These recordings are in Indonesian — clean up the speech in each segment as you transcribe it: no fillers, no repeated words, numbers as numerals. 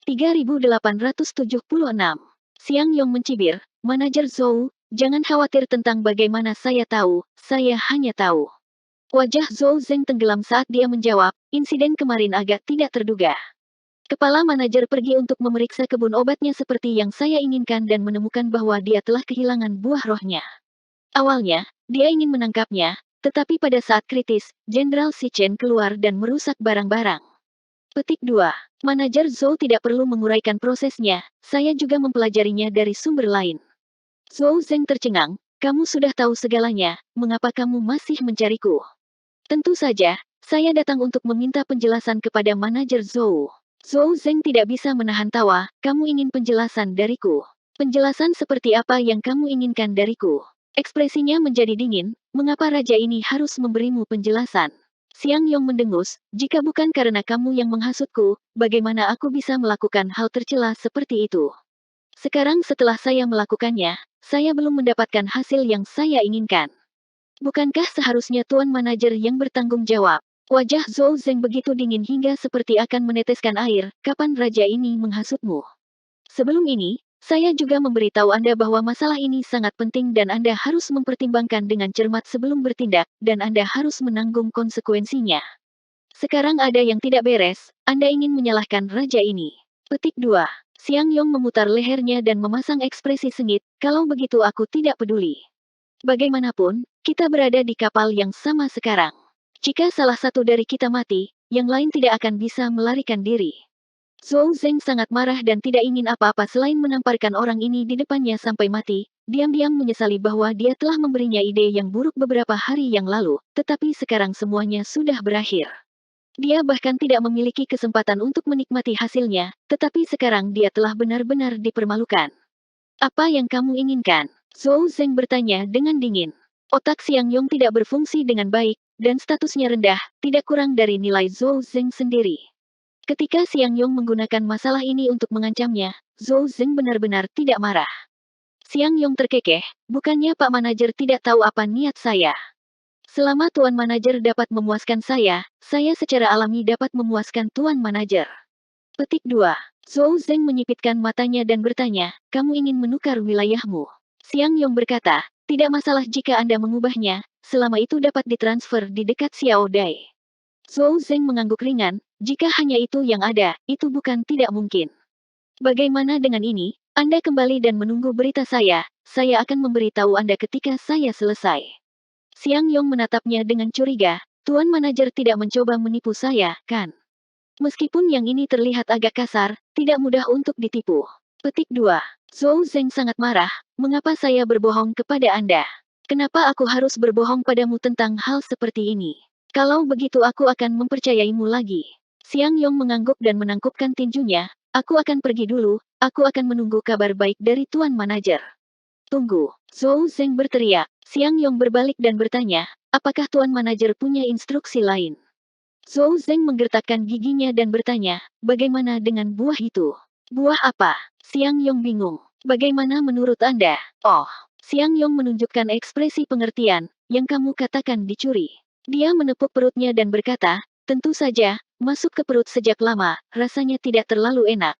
3876. Xiang Yong mencibir, "Manajer Zhou, jangan khawatir tentang bagaimana saya tahu, saya hanya tahu." Wajah Zhou Zeng tenggelam saat dia menjawab, insiden kemarin agak tidak terduga. Kepala manajer pergi untuk memeriksa kebun obatnya seperti yang saya inginkan dan menemukan bahwa dia telah kehilangan buah rohnya. Awalnya, dia ingin menangkapnya, tetapi pada saat kritis, Jenderal Xi Chen keluar dan merusak barang-barang. Petik 2. Manajer Zhou tidak perlu menguraikan prosesnya, saya juga mempelajarinya dari sumber lain. Zhou Zeng tercengang, "Kamu sudah tahu segalanya, mengapa kamu masih mencariku?" "Tentu saja, saya datang untuk meminta penjelasan kepada manajer Zhou." Zhou Zeng tidak bisa menahan tawa, "Kamu ingin penjelasan dariku? Penjelasan seperti apa yang kamu inginkan dariku?" Ekspresinya menjadi dingin, "Mengapa raja ini harus memberimu penjelasan?" Xiang Yong mendengus, "Jika bukan karena kamu yang menghasutku, bagaimana aku bisa melakukan hal tercela seperti itu? Sekarang setelah saya melakukannya, saya belum mendapatkan hasil yang saya inginkan. Bukankah seharusnya tuan manajer yang bertanggung jawab?" Wajah Zhou Zeng begitu dingin hingga seperti akan meneteskan air, "Kapan raja ini menghasutmu? Sebelum ini, saya juga memberitahu Anda bahwa masalah ini sangat penting dan Anda harus mempertimbangkan dengan cermat sebelum bertindak, dan Anda harus menanggung konsekuensinya. Sekarang ada yang tidak beres, Anda ingin menyalahkan raja ini." Petik 2. Xiang Yong memutar lehernya dan memasang ekspresi sengit, "Kalau begitu aku tidak peduli. Bagaimanapun, kita berada di kapal yang sama sekarang. Jika salah satu dari kita mati, yang lain tidak akan bisa melarikan diri." Zhou Zeng sangat marah dan tidak ingin apa-apa selain menamparkan orang ini di depannya sampai mati. Diam-diam menyesali bahwa dia telah memberinya ide yang buruk beberapa hari yang lalu, tetapi sekarang semuanya sudah berakhir. Dia bahkan tidak memiliki kesempatan untuk menikmati hasilnya, tetapi sekarang dia telah benar-benar dipermalukan. "Apa yang kamu inginkan?" Zhou Zeng bertanya dengan dingin. Otak Xiang Yong tidak berfungsi dengan baik, dan statusnya rendah, tidak kurang dari nilai Zhou Zeng sendiri. Ketika Xiang Yong menggunakan masalah ini untuk mengancamnya, Zhou Zeng benar-benar tidak marah. Xiang Yong terkekeh, "Bukannya Pak Manajer tidak tahu apa niat saya? Selama Tuan Manajer dapat memuaskan saya secara alami dapat memuaskan Tuan Manajer." Petik 2. Zhou Zeng menyipitkan matanya dan bertanya, "Kamu ingin menukar wilayahmu?" Xiang Yong berkata, "Tidak masalah jika Anda mengubahnya, selama itu dapat ditransfer di dekat Xiao Dai." Zhou Zeng mengangguk ringan, "Jika hanya itu yang ada, itu bukan tidak mungkin. Bagaimana dengan ini? Anda kembali dan menunggu berita saya akan memberitahu Anda ketika saya selesai." Xiang Yong menatapnya dengan curiga, "Tuan Manajer tidak mencoba menipu saya, kan? Meskipun yang ini terlihat agak kasar, tidak mudah untuk ditipu." Petik 2. Zhou Zeng sangat marah, "Mengapa saya berbohong kepada Anda? Kenapa aku harus berbohong padamu tentang hal seperti ini? Kalau begitu aku akan mempercayaimu lagi." Xiang Yong mengangguk dan menangkupkan tinjunya, "Aku akan pergi dulu, aku akan menunggu kabar baik dari Tuan Manajer." "Tunggu!" Zhou Zeng berteriak. Xiang Yong berbalik dan bertanya, "Apakah Tuan Manajer punya instruksi lain?" Zhou Zeng menggertakkan giginya dan bertanya, "Bagaimana dengan buah itu?" "Buah apa?" Xiang Yong bingung. "Bagaimana menurut Anda?" "Oh." Xiang Yong menunjukkan ekspresi pengertian, "Yang kamu katakan dicuri." Dia menepuk perutnya dan berkata, "Tentu saja, masuk ke perut sejak lama, rasanya tidak terlalu enak."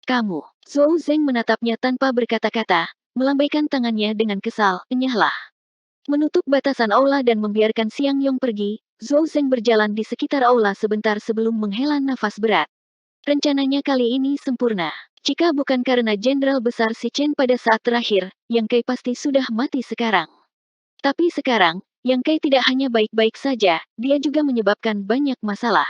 "Kamu." Zhou Zeng menatapnya tanpa berkata-kata, melambaikan tangannya dengan kesal, "Enyahlah." Menutup batasan aula dan membiarkan Xiang Yong pergi, Zhou Zeng berjalan di sekitar aula sebentar sebelum menghela nafas berat. Rencananya kali ini sempurna. Jika bukan karena Jenderal Besar Xi Chen pada saat terakhir, Yang Kai pasti sudah mati sekarang. Tapi sekarang, Yang Kai tidak hanya baik-baik saja, dia juga menyebabkan banyak masalah.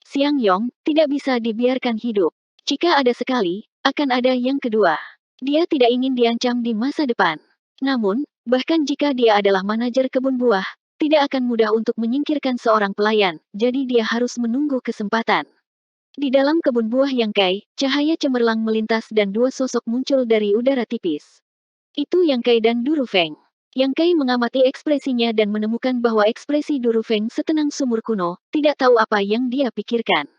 Xiang Yong tidak bisa dibiarkan hidup. Jika ada sekali, akan ada yang kedua. Dia tidak ingin diancam di masa depan. Namun, bahkan jika dia adalah manajer kebun buah, tidak akan mudah untuk menyingkirkan seorang pelayan, jadi dia harus menunggu kesempatan. Di dalam kebun buah Yang Kai, cahaya cemerlang melintas dan dua sosok muncul dari udara tipis. Itu Yang Kai dan Du Rufeng. Yang Kai mengamati ekspresinya dan menemukan bahwa ekspresi Du Rufeng setenang sumur kuno, tidak tahu apa yang dia pikirkan.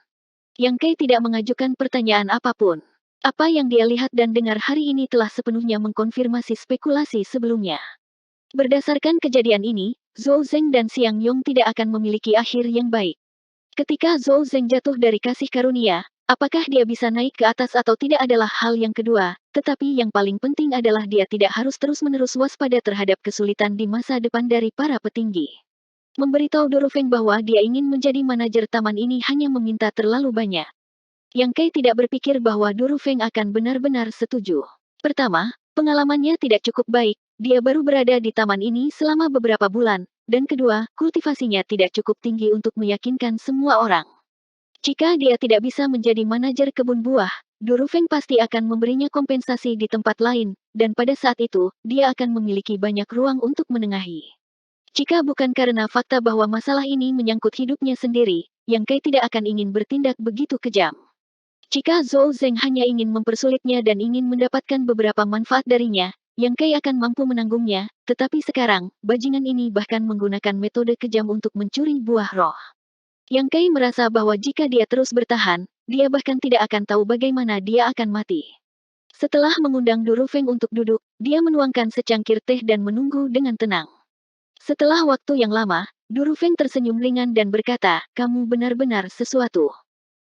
Yang Kai tidak mengajukan pertanyaan apapun. Apa yang dia lihat dan dengar hari ini telah sepenuhnya mengkonfirmasi spekulasi sebelumnya. Berdasarkan kejadian ini, Zhou Zeng dan Xiang Yong tidak akan memiliki akhir yang baik. Ketika Zhou Zeng jatuh dari kasih karunia, Apakah dia bisa naik ke atas atau tidak adalah hal yang kedua, tetapi yang paling penting adalah dia tidak harus terus-menerus waspada terhadap kesulitan di masa depan dari para petinggi. Memberitahu Durufeng bahwa dia ingin menjadi manajer taman ini hanya meminta terlalu banyak. Yang Kei tidak berpikir bahwa Durufeng akan benar-benar setuju. Pertama, pengalamannya tidak cukup baik, dia baru berada di taman ini selama beberapa bulan, dan kedua, kultivasinya tidak cukup tinggi untuk meyakinkan semua orang. Jika dia tidak bisa menjadi manajer kebun buah, Durufeng pasti akan memberinya kompensasi di tempat lain, dan pada saat itu, dia akan memiliki banyak ruang untuk menengahi. Jika bukan karena fakta bahwa masalah ini menyangkut hidupnya sendiri, Yang Kei tidak akan ingin bertindak begitu kejam. Jika Zhou Zeng hanya ingin mempersulitnya dan ingin mendapatkan beberapa manfaat darinya, Yang Kei akan mampu menanggungnya, tetapi sekarang, bajingan ini bahkan menggunakan metode kejam untuk mencuri buah roh. Yang Kei merasa bahwa jika dia terus bertahan, dia bahkan tidak akan tahu bagaimana dia akan mati. Setelah mengundang Durufeng untuk duduk, dia menuangkan secangkir teh dan menunggu dengan tenang. Setelah waktu yang lama, Durufeng tersenyum ringan dan berkata, "Kamu benar-benar sesuatu.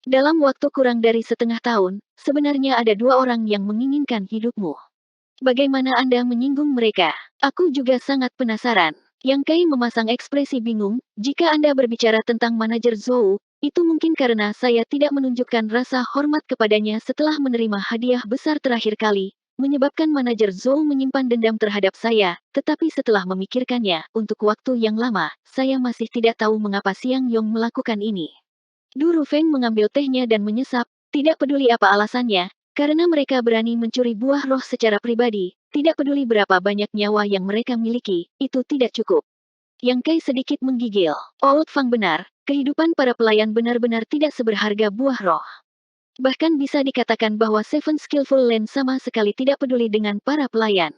Dalam waktu kurang dari setengah tahun, sebenarnya ada dua orang yang menginginkan hidupmu. Bagaimana Anda menyinggung mereka? Aku juga sangat penasaran." Yang Kei memasang ekspresi bingung, "Jika Anda berbicara tentang manajer Zhou, itu mungkin karena saya tidak menunjukkan rasa hormat kepadanya setelah menerima hadiah besar terakhir kali, menyebabkan manajer Zhou menyimpan dendam terhadap saya, tetapi setelah memikirkannya, untuk waktu yang lama, saya masih tidak tahu mengapa Siang Yong melakukan ini." Du Rufeng mengambil tehnya dan menyesap, tidak peduli apa alasannya, karena mereka berani mencuri buah roh secara pribadi, tidak peduli berapa banyak nyawa yang mereka miliki, itu tidak cukup. Yang Kei sedikit menggigil. Old Fang benar, kehidupan para pelayan benar-benar tidak seberharga buah roh. Bahkan bisa dikatakan bahwa Seven Skillful Land sama sekali tidak peduli dengan para pelayan.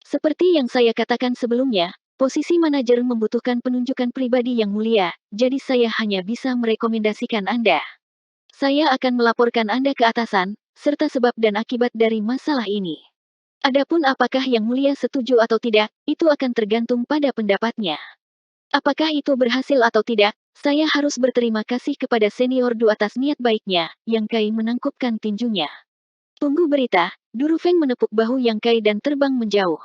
Seperti yang saya katakan sebelumnya, posisi manajer membutuhkan penunjukan pribadi yang mulia, jadi saya hanya bisa merekomendasikan Anda. Saya akan melaporkan Anda ke atasan, serta sebab dan akibat dari masalah ini. Adapun apakah Yang Mulia setuju atau tidak, itu akan tergantung pada pendapatnya. Apakah itu berhasil atau tidak, saya harus berterima kasih kepada senior Du atas niat baiknya, Yang Kai menangkupkan tinjunya. Tunggu berita, Durufeng menepuk bahu Yang Kai dan terbang menjauh.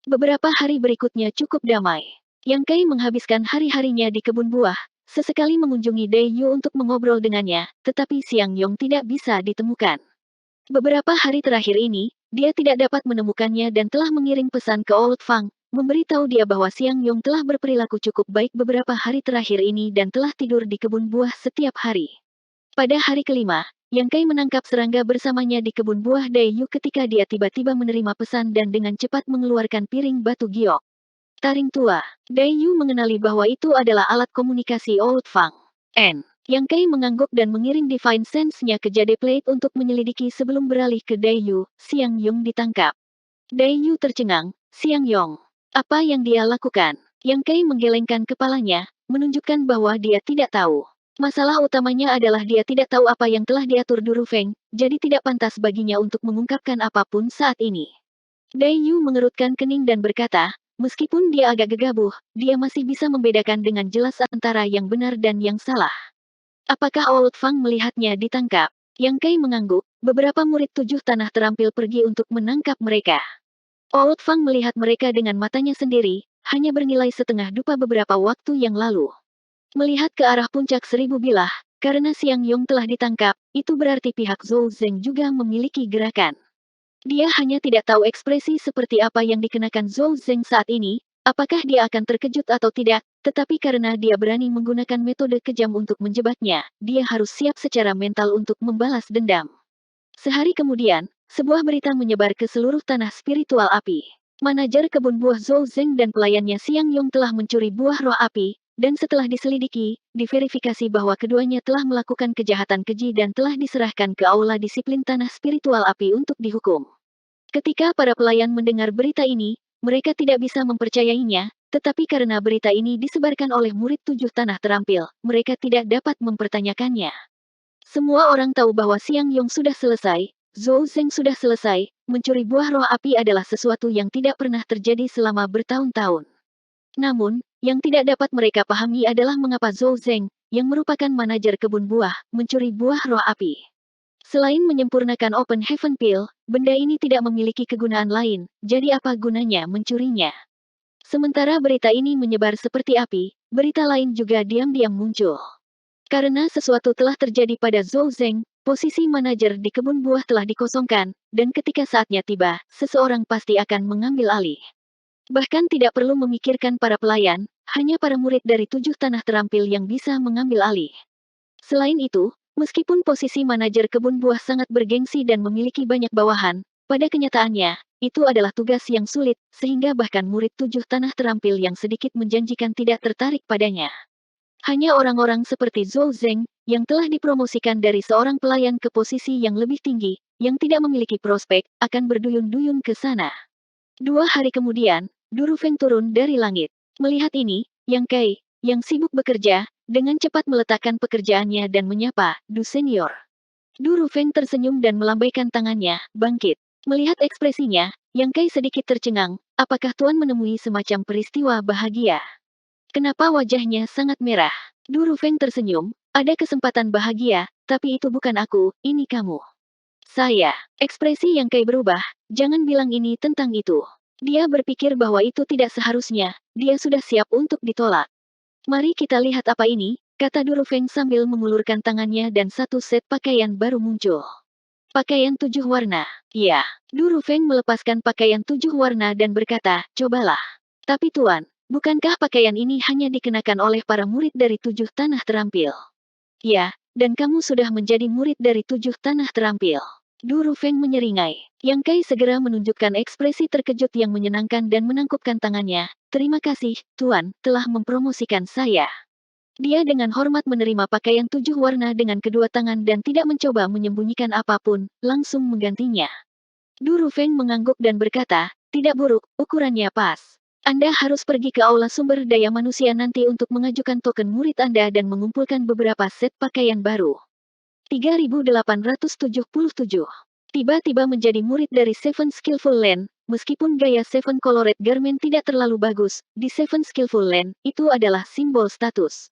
Beberapa hari berikutnya cukup damai. Yang Kai menghabiskan hari-harinya di kebun buah, sesekali mengunjungi Dai Yu untuk mengobrol dengannya, tetapi Siang Yong tidak bisa ditemukan. Beberapa hari terakhir ini, dia tidak dapat menemukannya dan telah mengirim pesan ke Old Fang, memberitahu dia bahwa Siang Yong telah berperilaku cukup baik beberapa hari terakhir ini dan telah tidur di kebun buah setiap hari. Pada hari kelima, Yang Kai menangkap serangga bersamanya di kebun buah Dai Yu ketika dia tiba-tiba menerima pesan dan dengan cepat mengeluarkan piring batu giok. Taring tua, Dai Yu mengenali bahwa itu adalah alat komunikasi Old Fang. Yang Kei mengangguk dan mengirim Divine Sense-nya ke Jade Plate untuk menyelidiki sebelum beralih ke Dai Yu. Siang Yong ditangkap. Dai Yu tercengang, "Siang Yong, apa yang dia lakukan?" Yang Kei menggelengkan kepalanya, menunjukkan bahwa dia tidak tahu. Masalah utamanya adalah dia tidak tahu apa yang telah diatur Durufeng, jadi tidak pantas baginya untuk mengungkapkan apapun saat ini. Dai Yu mengerutkan kening dan berkata, meskipun dia agak gegabah, dia masih bisa membedakan dengan jelas antara yang benar dan yang salah. Apakah Old Fang melihatnya ditangkap? Yang Kei mengangguk, beberapa murid tujuh tanah terampil pergi untuk menangkap mereka. Old Fang melihat mereka dengan matanya sendiri, hanya bernilai setengah dupa beberapa waktu yang lalu. Melihat ke arah puncak seribu bilah, karena Siang Yong telah ditangkap, itu berarti pihak Zhou Zeng juga memiliki gerakan. Dia hanya tidak tahu ekspresi seperti apa yang dikenakan Zhou Zeng saat ini, apakah dia akan terkejut atau tidak, tetapi karena dia berani menggunakan metode kejam untuk menjebaknya, dia harus siap secara mental untuk membalas dendam. Sehari kemudian, sebuah berita menyebar ke seluruh tanah spiritual api. Manajer kebun buah Zhou Zeng dan pelayannya Siang Yong telah mencuri buah roh api, dan setelah diselidiki, diverifikasi bahwa keduanya telah melakukan kejahatan keji dan telah diserahkan ke aula disiplin tanah spiritual api untuk dihukum. Ketika para pelayan mendengar berita ini, mereka tidak bisa mempercayainya, tetapi karena berita ini disebarkan oleh murid tujuh tanah terampil, mereka tidak dapat mempertanyakannya. Semua orang tahu bahwa Siang Yong sudah selesai, Zhou Zeng sudah selesai, mencuri buah roh api adalah sesuatu yang tidak pernah terjadi selama bertahun-tahun. Namun, yang tidak dapat mereka pahami adalah mengapa Zhou Zeng, yang merupakan manajer kebun buah, mencuri buah roh api. Selain menyempurnakan Open Heaven Pill, benda ini tidak memiliki kegunaan lain, jadi apa gunanya mencurinya? Sementara berita ini menyebar seperti api, berita lain juga diam-diam muncul. Karena sesuatu telah terjadi pada Zhou Zeng, posisi manajer di kebun buah telah dikosongkan, dan ketika saatnya tiba, seseorang pasti akan mengambil alih. Bahkan tidak perlu memikirkan para pelayan, hanya para murid dari 7 tanah terampil yang bisa mengambil alih. Selain itu, meskipun posisi manajer kebun buah sangat bergengsi dan memiliki banyak bawahan, pada kenyataannya, itu adalah tugas yang sulit, sehingga bahkan murid 7 tanah terampil yang sedikit menjanjikan tidak tertarik padanya. Hanya orang-orang seperti Zhou Zeng, yang telah dipromosikan dari seorang pelayan ke posisi yang lebih tinggi, yang tidak memiliki prospek, akan berduyun-duyun ke sana. 2 hari kemudian, Du Rufeng turun dari langit. Melihat ini, Yang Kai, yang sibuk bekerja, dengan cepat meletakkan pekerjaannya dan menyapa, Du Senior. Du Rufeng tersenyum dan melambaikan tangannya, bangkit. Melihat ekspresinya, Yang Kai sedikit tercengang, apakah Tuan menemui semacam peristiwa bahagia? Kenapa wajahnya sangat merah? Du Rufeng tersenyum, ada kesempatan bahagia, tapi itu bukan aku, ini kamu. Saya. Ekspresi Yang Kai berubah, jangan bilang ini tentang itu. Dia berpikir bahwa itu tidak seharusnya, dia sudah siap untuk ditolak. Mari kita lihat apa ini, kata Du Rufeng sambil mengulurkan tangannya dan satu set pakaian baru muncul. Pakaian 7 warna. Ya, Du Rufeng melepaskan pakaian 7 warna dan berkata, cobalah. Tapi Tuan, bukankah pakaian ini hanya dikenakan oleh para murid dari 7 tanah terampil? Ya, dan kamu sudah menjadi murid dari 7 tanah terampil. Du Rufeng menyeringai. Yang Kai segera menunjukkan ekspresi terkejut yang menyenangkan dan menangkupkan tangannya. Terima kasih, Tuan, telah mempromosikan saya. Dia dengan hormat menerima pakaian 7 warna dengan kedua tangan dan tidak mencoba menyembunyikan apapun, langsung menggantinya. Du Rufeng mengangguk dan berkata, tidak buruk, ukurannya pas. Anda harus pergi ke aula sumber daya manusia nanti untuk mengajukan token murid Anda dan mengumpulkan beberapa set pakaian baru. 3877. Tiba-tiba menjadi murid dari Seven Skillful Land, meskipun gaya Seven Colored Garment tidak terlalu bagus, di Seven Skillful Land, itu adalah simbol status.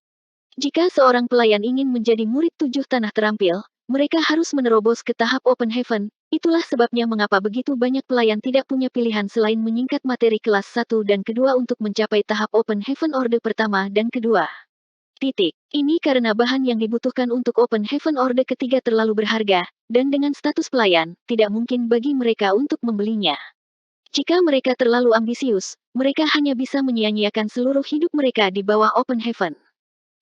Jika seorang pelayan ingin menjadi murid 7 tanah terampil, mereka harus menerobos ke tahap Open Heaven, itulah sebabnya mengapa begitu banyak pelayan tidak punya pilihan selain menyingkat materi kelas 1 dan kedua untuk mencapai tahap Open Heaven Orde pertama dan kedua. Ini karena bahan yang dibutuhkan untuk Open Heaven Orde ketiga terlalu berharga, dan dengan status pelayan, tidak mungkin bagi mereka untuk membelinya. Jika mereka terlalu ambisius, mereka hanya bisa menyia-nyiakan seluruh hidup mereka di bawah Open Heaven.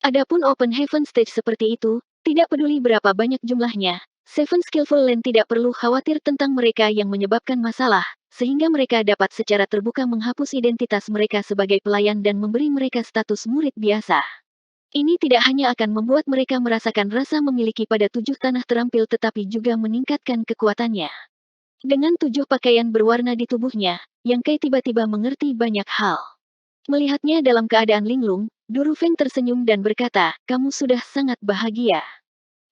Adapun Open Heaven Stage seperti itu, tidak peduli berapa banyak jumlahnya, Seven Skillful Land tidak perlu khawatir tentang mereka yang menyebabkan masalah, sehingga mereka dapat secara terbuka menghapus identitas mereka sebagai pelayan dan memberi mereka status murid biasa. Ini tidak hanya akan membuat mereka merasakan rasa memiliki pada 7 tanah terampil tetapi juga meningkatkan kekuatannya. Dengan 7 pakaian berwarna di tubuhnya, Yang Kai tiba-tiba mengerti banyak hal. Melihatnya dalam keadaan linglung, Du Rufeng tersenyum dan berkata, kamu sudah sangat bahagia.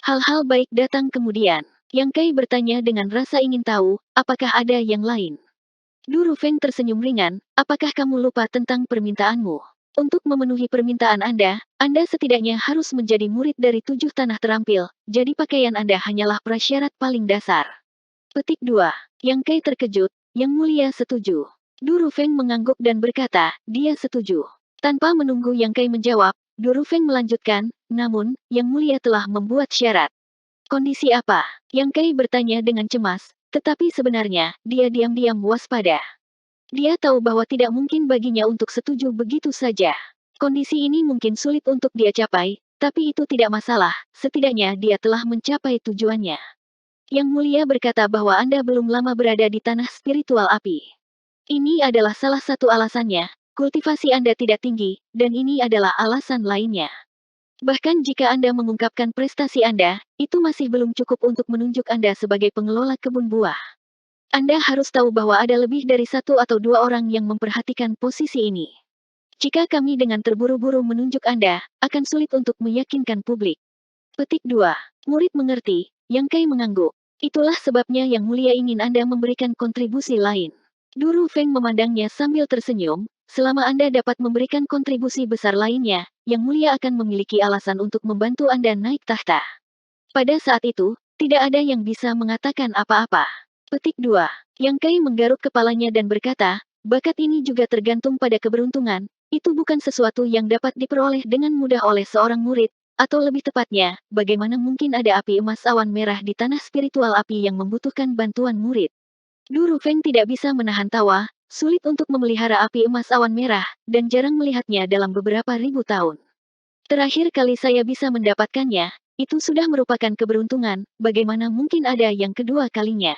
Hal-hal baik datang kemudian. Yang Kai bertanya dengan rasa ingin tahu, apakah ada yang lain? Du Rufeng tersenyum ringan, apakah kamu lupa tentang permintaanmu? Untuk memenuhi permintaan Anda setidaknya harus menjadi murid dari 7 tanah terampil, jadi pakaian Anda hanyalah prasyarat paling dasar. Petik 2. Yang Kai terkejut, Yang Mulia setuju. Du Rufeng mengangguk dan berkata, dia setuju. Tanpa menunggu Yang Kai menjawab, Du Rufeng melanjutkan, namun, Yang Mulia telah membuat syarat. Kondisi apa? Yang Kai bertanya dengan cemas, tetapi sebenarnya, dia diam-diam waspada. Dia tahu bahwa tidak mungkin baginya untuk setuju begitu saja. Kondisi ini mungkin sulit untuk dia capai, tapi itu tidak masalah, setidaknya dia telah mencapai tujuannya. Yang Mulia berkata bahwa Anda belum lama berada di tanah spiritual api. Ini adalah salah satu alasannya, kultivasi Anda tidak tinggi, dan ini adalah alasan lainnya. Bahkan jika Anda mengungkapkan prestasi Anda, itu masih belum cukup untuk menunjuk Anda sebagai pengelola kebun buah. Anda harus tahu bahwa ada lebih dari 1 atau 2 orang yang memperhatikan posisi ini. Jika kami dengan terburu-buru menunjuk Anda, akan sulit untuk meyakinkan publik. Petik 2. Murid mengerti, Yang Kai mengangguk. Itulah sebabnya Yang Mulia ingin Anda memberikan kontribusi lain. Du Rufeng memandangnya sambil tersenyum, selama Anda dapat memberikan kontribusi besar lainnya, Yang Mulia akan memiliki alasan untuk membantu Anda naik tahta. Pada saat itu, Tidak ada yang bisa mengatakan apa-apa. Petik 2. Yang Kai menggaruk kepalanya dan berkata, bakat ini juga tergantung pada keberuntungan. Itu bukan sesuatu yang dapat diperoleh dengan mudah oleh seorang murid. Atau lebih tepatnya, bagaimana mungkin ada api emas awan merah di tanah spiritual api yang membutuhkan bantuan murid. Du Rufeng tidak bisa menahan tawa, sulit untuk memelihara api emas awan merah, dan jarang melihatnya dalam beberapa ribu tahun. Terakhir kali saya bisa mendapatkannya, itu sudah merupakan keberuntungan, bagaimana mungkin ada yang kedua kalinya.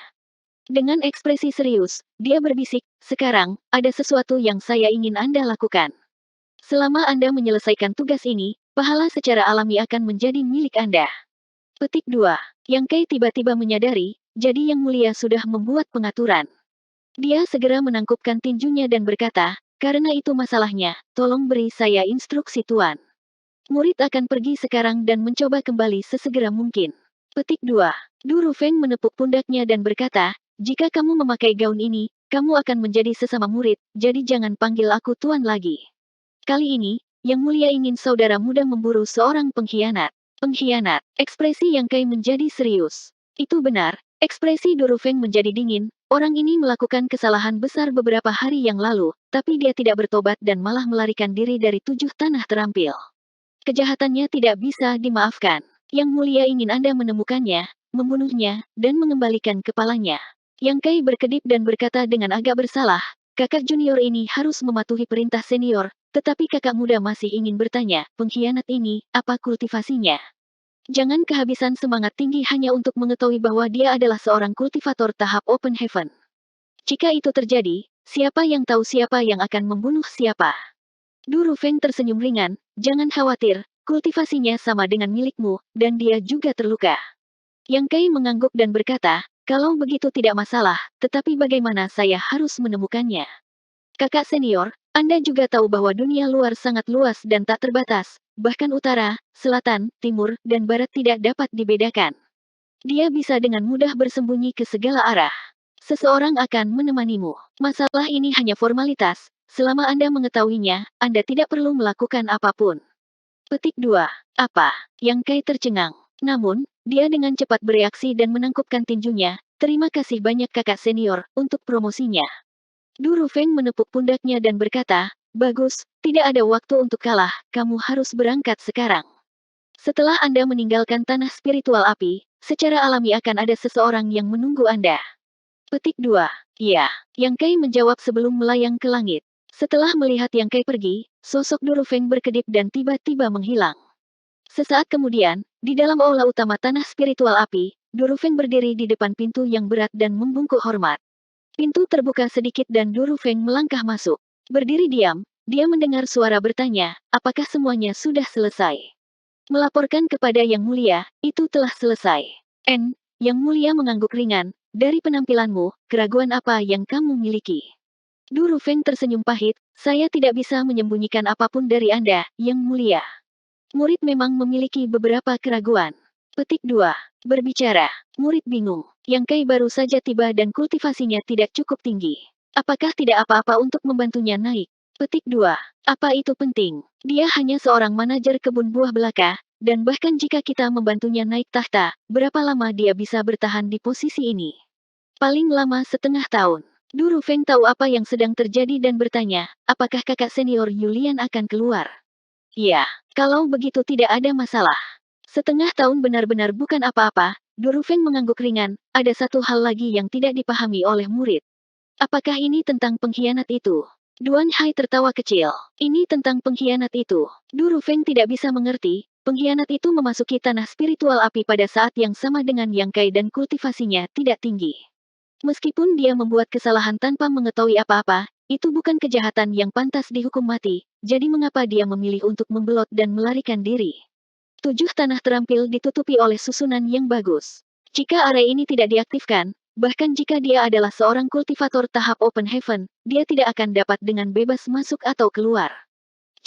Dengan ekspresi serius, dia berbisik, sekarang, ada sesuatu yang saya ingin Anda lakukan. Selama Anda menyelesaikan tugas ini, pahala secara alami akan menjadi milik Anda. Petik 2. Yang Kai tiba-tiba menyadari, jadi Yang Mulia sudah membuat pengaturan. Dia segera menangkupkan tinjunya dan berkata, karena itu masalahnya, tolong beri saya instruksi Tuan. Murid akan pergi sekarang dan mencoba kembali sesegera mungkin. Petik 2. Du Rufeng menepuk pundaknya dan berkata, jika kamu memakai gaun ini, kamu akan menjadi sesama murid, jadi jangan panggil aku Tuan lagi. Kali ini, Yang Mulia ingin saudara muda memburu seorang pengkhianat. Pengkhianat. Ekspresi Yang Kai menjadi serius. Itu benar, ekspresi Du Rufeng menjadi dingin. Orang ini melakukan kesalahan besar beberapa hari yang lalu, tapi dia tidak bertobat dan malah melarikan diri dari 7 tanah terampil. Kejahatannya tidak bisa dimaafkan. Yang Mulia ingin Anda menemukannya, membunuhnya, dan mengembalikan kepalanya. Yang Kai berkedip dan berkata dengan agak bersalah, kakak junior ini harus mematuhi perintah senior, tetapi kakak muda masih ingin bertanya, pengkhianat ini, apa kultivasinya? Jangan kehabisan semangat tinggi hanya untuk mengetahui bahwa dia adalah seorang kultivator tahap Open Heaven. Jika itu terjadi, siapa yang tahu siapa yang akan membunuh siapa? Du Rufeng tersenyum ringan, jangan khawatir, kultivasinya sama dengan milikmu, dan dia juga terluka. Yang Kai mengangguk dan berkata, kalau begitu tidak masalah, tetapi bagaimana saya harus menemukannya? Kakak senior, Anda juga tahu bahwa dunia luar sangat luas dan tak terbatas, bahkan utara, selatan, timur, dan barat tidak dapat dibedakan. Dia bisa dengan mudah bersembunyi ke segala arah. Seseorang akan menemanimu. Masalah ini hanya formalitas, selama Anda mengetahuinya, Anda tidak perlu melakukan apapun. Petik 2. Apa? Yang Kai tercengang. Namun, dia dengan cepat bereaksi dan menangkupkan tinjunya, terima kasih banyak kakak senior, untuk promosinya. Du Rufeng menepuk pundaknya dan berkata, bagus, tidak ada waktu untuk kalah, kamu harus berangkat sekarang. Setelah Anda meninggalkan tanah spiritual api, secara alami akan ada seseorang yang menunggu Anda. Petik 2. Iya, Yang Kai menjawab sebelum melayang ke langit. Setelah melihat Yang Kai pergi, sosok Du Rufeng berkedip dan tiba-tiba menghilang. Sesaat kemudian, di dalam aula utama tanah spiritual api, Du Rufeng berdiri di depan pintu yang berat dan membungkuk hormat. Pintu terbuka sedikit dan Du Rufeng melangkah masuk. Berdiri diam, dia mendengar suara bertanya, apakah semuanya sudah selesai? Melaporkan kepada Yang Mulia, itu telah selesai. Yang Mulia mengangguk ringan, dari penampilanmu, keraguan apa yang kamu miliki? Du Rufeng tersenyum pahit, saya tidak bisa menyembunyikan apapun dari Anda, Yang Mulia. Murid memang memiliki beberapa keraguan. Petik 2. Berbicara. Murid bingung. Yang Kai baru saja tiba dan kultivasinya tidak cukup tinggi. Apakah tidak apa-apa untuk membantunya naik? Petik 2. Apa itu penting? Dia hanya seorang manajer kebun buah belaka, dan bahkan jika kita membantunya naik tahta, berapa lama dia bisa bertahan di posisi ini? Paling lama setengah tahun. Du Rufeng tahu apa yang sedang terjadi dan bertanya, apakah kakak senior Yulian akan keluar? Ya, kalau begitu tidak ada masalah. Setengah tahun benar-benar bukan apa-apa, Du Rufeng mengangguk ringan, ada satu hal lagi yang tidak dipahami oleh murid. Apakah ini tentang pengkhianat itu? Duan Hai tertawa kecil. Ini tentang pengkhianat itu. Du Rufeng tidak bisa mengerti, pengkhianat itu memasuki tanah spiritual api pada saat yang sama dengan Yang Kai dan kultivasinya tidak tinggi. Meskipun dia membuat kesalahan tanpa mengetahui apa-apa, itu bukan kejahatan yang pantas dihukum mati, jadi mengapa dia memilih untuk membelot dan melarikan diri? 7 tanah terampil ditutupi oleh susunan yang bagus. Jika area ini tidak diaktifkan, bahkan jika dia adalah seorang kultivator tahap Open Heaven, dia tidak akan dapat dengan bebas masuk atau keluar.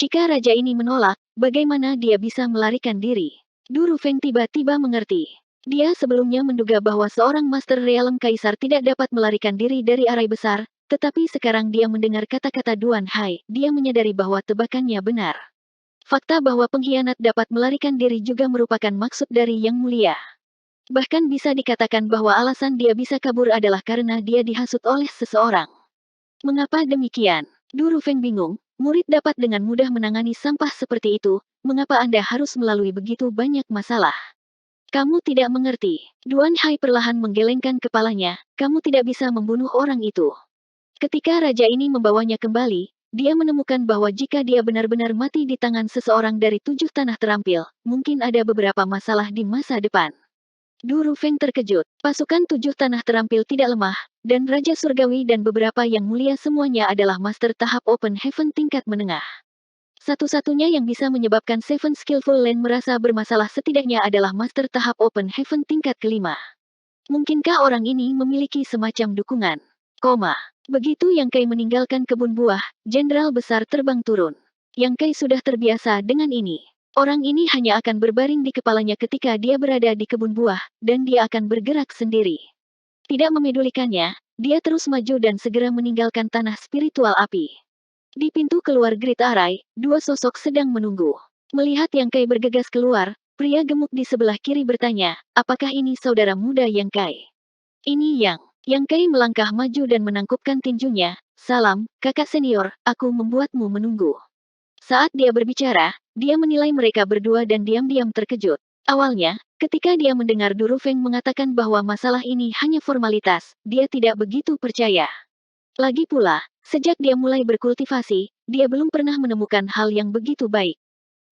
Jika raja ini menolak, bagaimana dia bisa melarikan diri? Du Rufeng tiba-tiba mengerti. Dia sebelumnya menduga bahwa seorang Master Realm Kaisar tidak dapat melarikan diri dari area besar, tetapi sekarang dia mendengar kata-kata Duan Hai, dia menyadari bahwa tebakannya benar. Fakta bahwa pengkhianat dapat melarikan diri juga merupakan maksud dari Yang Mulia. Bahkan bisa dikatakan bahwa alasan dia bisa kabur adalah karena dia dihasut oleh seseorang. Mengapa demikian? Du Rufeng bingung, murid dapat dengan mudah menangani sampah seperti itu, mengapa Anda harus melalui begitu banyak masalah? Kamu tidak mengerti. Duan Hai perlahan menggelengkan kepalanya, kamu tidak bisa membunuh orang itu. Ketika raja ini membawanya kembali, dia menemukan bahwa jika dia benar-benar mati di tangan seseorang dari 7 tanah terampil, mungkin ada beberapa masalah di masa depan. Du Rufeng terkejut. Pasukan 7 tanah terampil tidak lemah, dan Raja Surgawi dan beberapa yang mulia semuanya adalah master tahap Open Heaven tingkat menengah. Satu-satunya yang bisa menyebabkan Seven Skillful Land merasa bermasalah setidaknya adalah master tahap Open Heaven tingkat kelima. Mungkinkah orang ini memiliki semacam dukungan? Begitu Yang Kai meninggalkan kebun buah, Jenderal Besar terbang turun. Yang Kai sudah terbiasa dengan ini. Orang ini hanya akan berbaring di kepalanya ketika dia berada di kebun buah, dan dia akan bergerak sendiri. Tidak memedulikannya, dia terus maju dan segera meninggalkan tanah spiritual api. Di pintu keluar Great Array, dua sosok sedang menunggu. Melihat Yang Kai bergegas keluar, pria gemuk di sebelah kiri bertanya, apakah ini saudara muda Yang Kai? Ini Yang Kai melangkah maju dan menangkupkan tinjunya. Salam, kakak senior, aku membuatmu menunggu. Saat dia berbicara, dia menilai mereka berdua dan diam-diam terkejut. Awalnya, ketika dia mendengar Du Rufeng mengatakan bahwa masalah ini hanya formalitas, dia tidak begitu percaya. Lagi pula, sejak dia mulai berkultivasi, dia belum pernah menemukan hal yang begitu baik.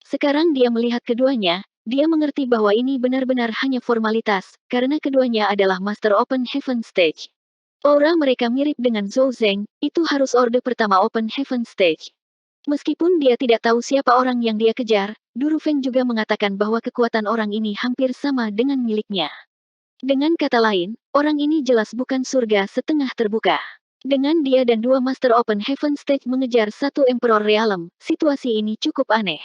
Sekarang dia melihat keduanya, dia mengerti bahwa ini benar-benar hanya formalitas, karena keduanya adalah Master Open Heaven Stage. Aura mereka mirip dengan Zhou Zeng, itu harus orde pertama Open Heaven Stage. Meskipun dia tidak tahu siapa orang yang dia kejar, Du Rufeng juga mengatakan bahwa kekuatan orang ini hampir sama dengan miliknya. Dengan kata lain, orang ini jelas bukan surga setengah terbuka. Dengan dia dan dua Master Open Heaven Stage mengejar satu Emperor Realm, situasi ini cukup aneh.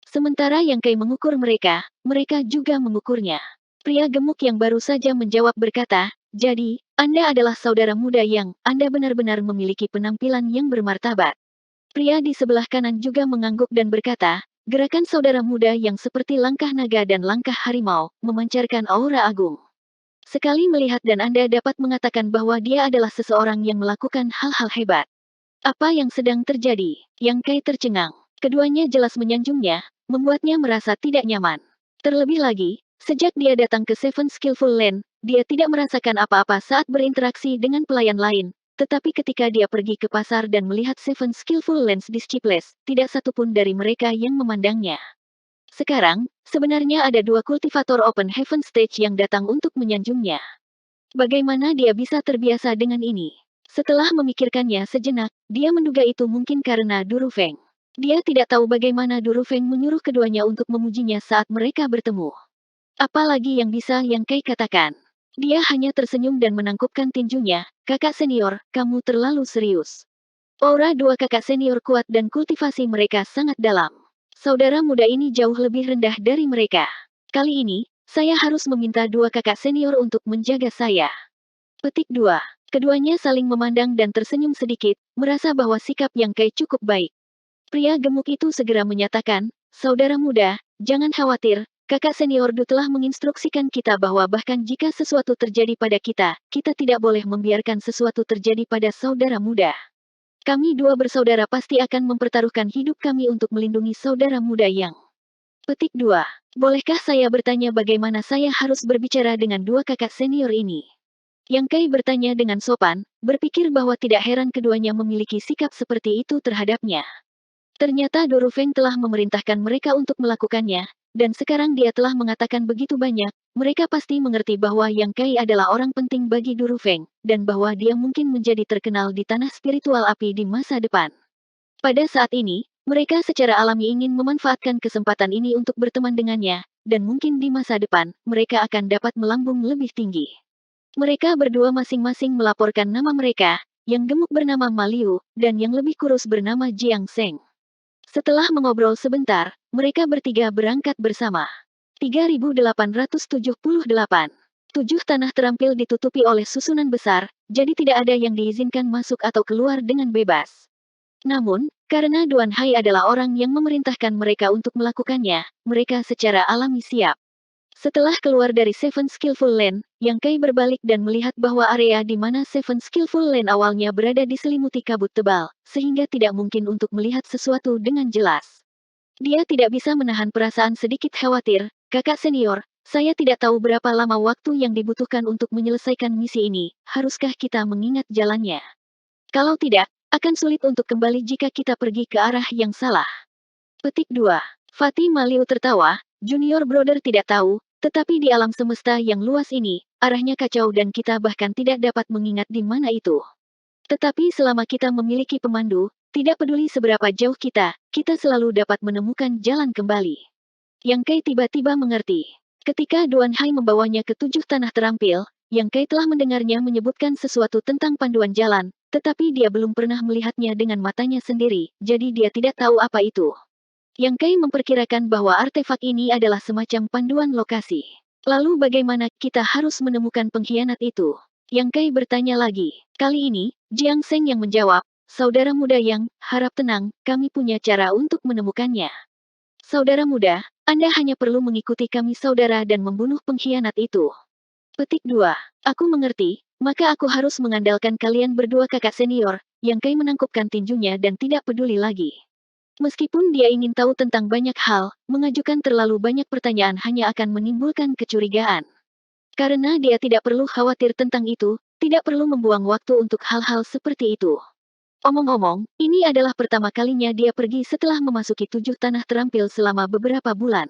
Sementara Yang Kai mengukur mereka, mereka juga mengukurnya. Pria gemuk yang baru saja menjawab berkata, jadi, Anda adalah saudara muda yang, Anda benar-benar memiliki penampilan yang bermartabat. Pria di sebelah kanan juga mengangguk dan berkata, gerakan saudara muda yang seperti langkah naga dan langkah harimau, memancarkan aura agung. Sekali melihat dan Anda dapat mengatakan bahwa dia adalah seseorang yang melakukan hal-hal hebat. Apa yang sedang terjadi? Yang Kai tercengang. Keduanya jelas menyanjungnya, membuatnya merasa tidak nyaman. Terlebih lagi, sejak dia datang ke Seven Skillful Land, dia tidak merasakan apa-apa saat berinteraksi dengan pelayan lain. Tetapi ketika dia pergi ke pasar dan melihat Seven Skillful Lands Disciples, tidak satupun dari mereka yang memandangnya. Sekarang, sebenarnya ada dua kultivator Open Heaven Stage yang datang untuk menyanjungnya. Bagaimana dia bisa terbiasa dengan ini? Setelah memikirkannya sejenak, dia menduga itu mungkin karena Du Rufeng. Dia tidak tahu bagaimana Du Rufeng menyuruh keduanya untuk memujinya saat mereka bertemu. Apalagi yang bisa Yang Kai katakan. Dia hanya tersenyum dan menangkupkan tinjunya, kakak senior, kamu terlalu serius. Aura dua kakak senior kuat dan kultivasi mereka sangat dalam. Saudara muda ini jauh lebih rendah dari mereka. Kali ini, saya harus meminta dua kakak senior untuk menjaga saya. Petik 2. Keduanya saling memandang dan tersenyum sedikit, merasa bahwa sikap Yang Kai cukup baik. Pria gemuk itu segera menyatakan, saudara muda, jangan khawatir, kakak senior Du telah menginstruksikan kita bahwa bahkan jika sesuatu terjadi pada kita, kita tidak boleh membiarkan sesuatu terjadi pada saudara muda. Kami dua bersaudara pasti akan mempertaruhkan hidup kami untuk melindungi saudara muda yang. Petik 2. Bolehkah saya bertanya bagaimana saya harus berbicara dengan dua kakak senior ini? Yang Kai bertanya dengan sopan, berpikir bahwa tidak heran keduanya memiliki sikap seperti itu terhadapnya. Ternyata Du Rufeng telah memerintahkan mereka untuk melakukannya, dan sekarang dia telah mengatakan begitu banyak, mereka pasti mengerti bahwa Yang Kai adalah orang penting bagi Du Rufeng, dan bahwa dia mungkin menjadi terkenal di tanah spiritual api di masa depan. Pada saat ini, mereka secara alami ingin memanfaatkan kesempatan ini untuk berteman dengannya, dan mungkin di masa depan, mereka akan dapat melambung lebih tinggi. Mereka berdua masing-masing melaporkan nama mereka, yang gemuk bernama Ma Liu, dan yang lebih kurus bernama Jiang Seng. Setelah mengobrol sebentar, mereka bertiga berangkat bersama. 3878. 7 tanah terampil ditutupi oleh susunan besar, jadi tidak ada yang diizinkan masuk atau keluar dengan bebas. Namun, karena Duan Hai adalah orang yang memerintahkan mereka untuk melakukannya, mereka secara alami siap. Setelah keluar dari Seven Skillful Lane, Yang Kai berbalik dan melihat bahwa area di mana Seven Skillful Lane awalnya berada diselimuti kabut tebal, sehingga tidak mungkin untuk melihat sesuatu dengan jelas. Dia tidak bisa menahan perasaan sedikit khawatir. Kakak senior, saya tidak tahu berapa lama waktu yang dibutuhkan untuk menyelesaikan misi ini. Haruskah kita mengingat jalannya? Kalau tidak, akan sulit untuk kembali jika kita pergi ke arah yang salah. Petik 2. Fatih Maliu tertawa, Junior Brother tidak tahu, tetapi di alam semesta yang luas ini, arahnya kacau dan kita bahkan tidak dapat mengingat di mana itu. Tetapi selama kita memiliki pemandu, tidak peduli seberapa jauh kita selalu dapat menemukan jalan kembali. Yang Kai tiba-tiba mengerti. Ketika Duan Hai membawanya ke 7 tanah terampil, Yang Kai telah mendengarnya menyebutkan sesuatu tentang panduan jalan, tetapi dia belum pernah melihatnya dengan matanya sendiri, jadi dia tidak tahu apa itu. Yang Kai memperkirakan bahwa artefak ini adalah semacam panduan lokasi. Lalu bagaimana kita harus menemukan pengkhianat itu? Yang Kai bertanya lagi. Kali ini, Jiang Seng yang menjawab, saudara muda Yang, harap tenang, kami punya cara untuk menemukannya. Saudara muda, Anda hanya perlu mengikuti kami saudara dan membunuh pengkhianat itu. Petik 2. Aku mengerti, maka aku harus mengandalkan kalian berdua kakak senior. Yang Kai menangkupkan tinjunya dan tidak peduli lagi. Meskipun dia ingin tahu tentang banyak hal, mengajukan terlalu banyak pertanyaan hanya akan menimbulkan kecurigaan. Karena dia tidak perlu khawatir tentang itu, tidak perlu membuang waktu untuk hal-hal seperti itu. Omong-omong, ini adalah pertama kalinya dia pergi setelah memasuki 7 tanah terampil selama beberapa bulan.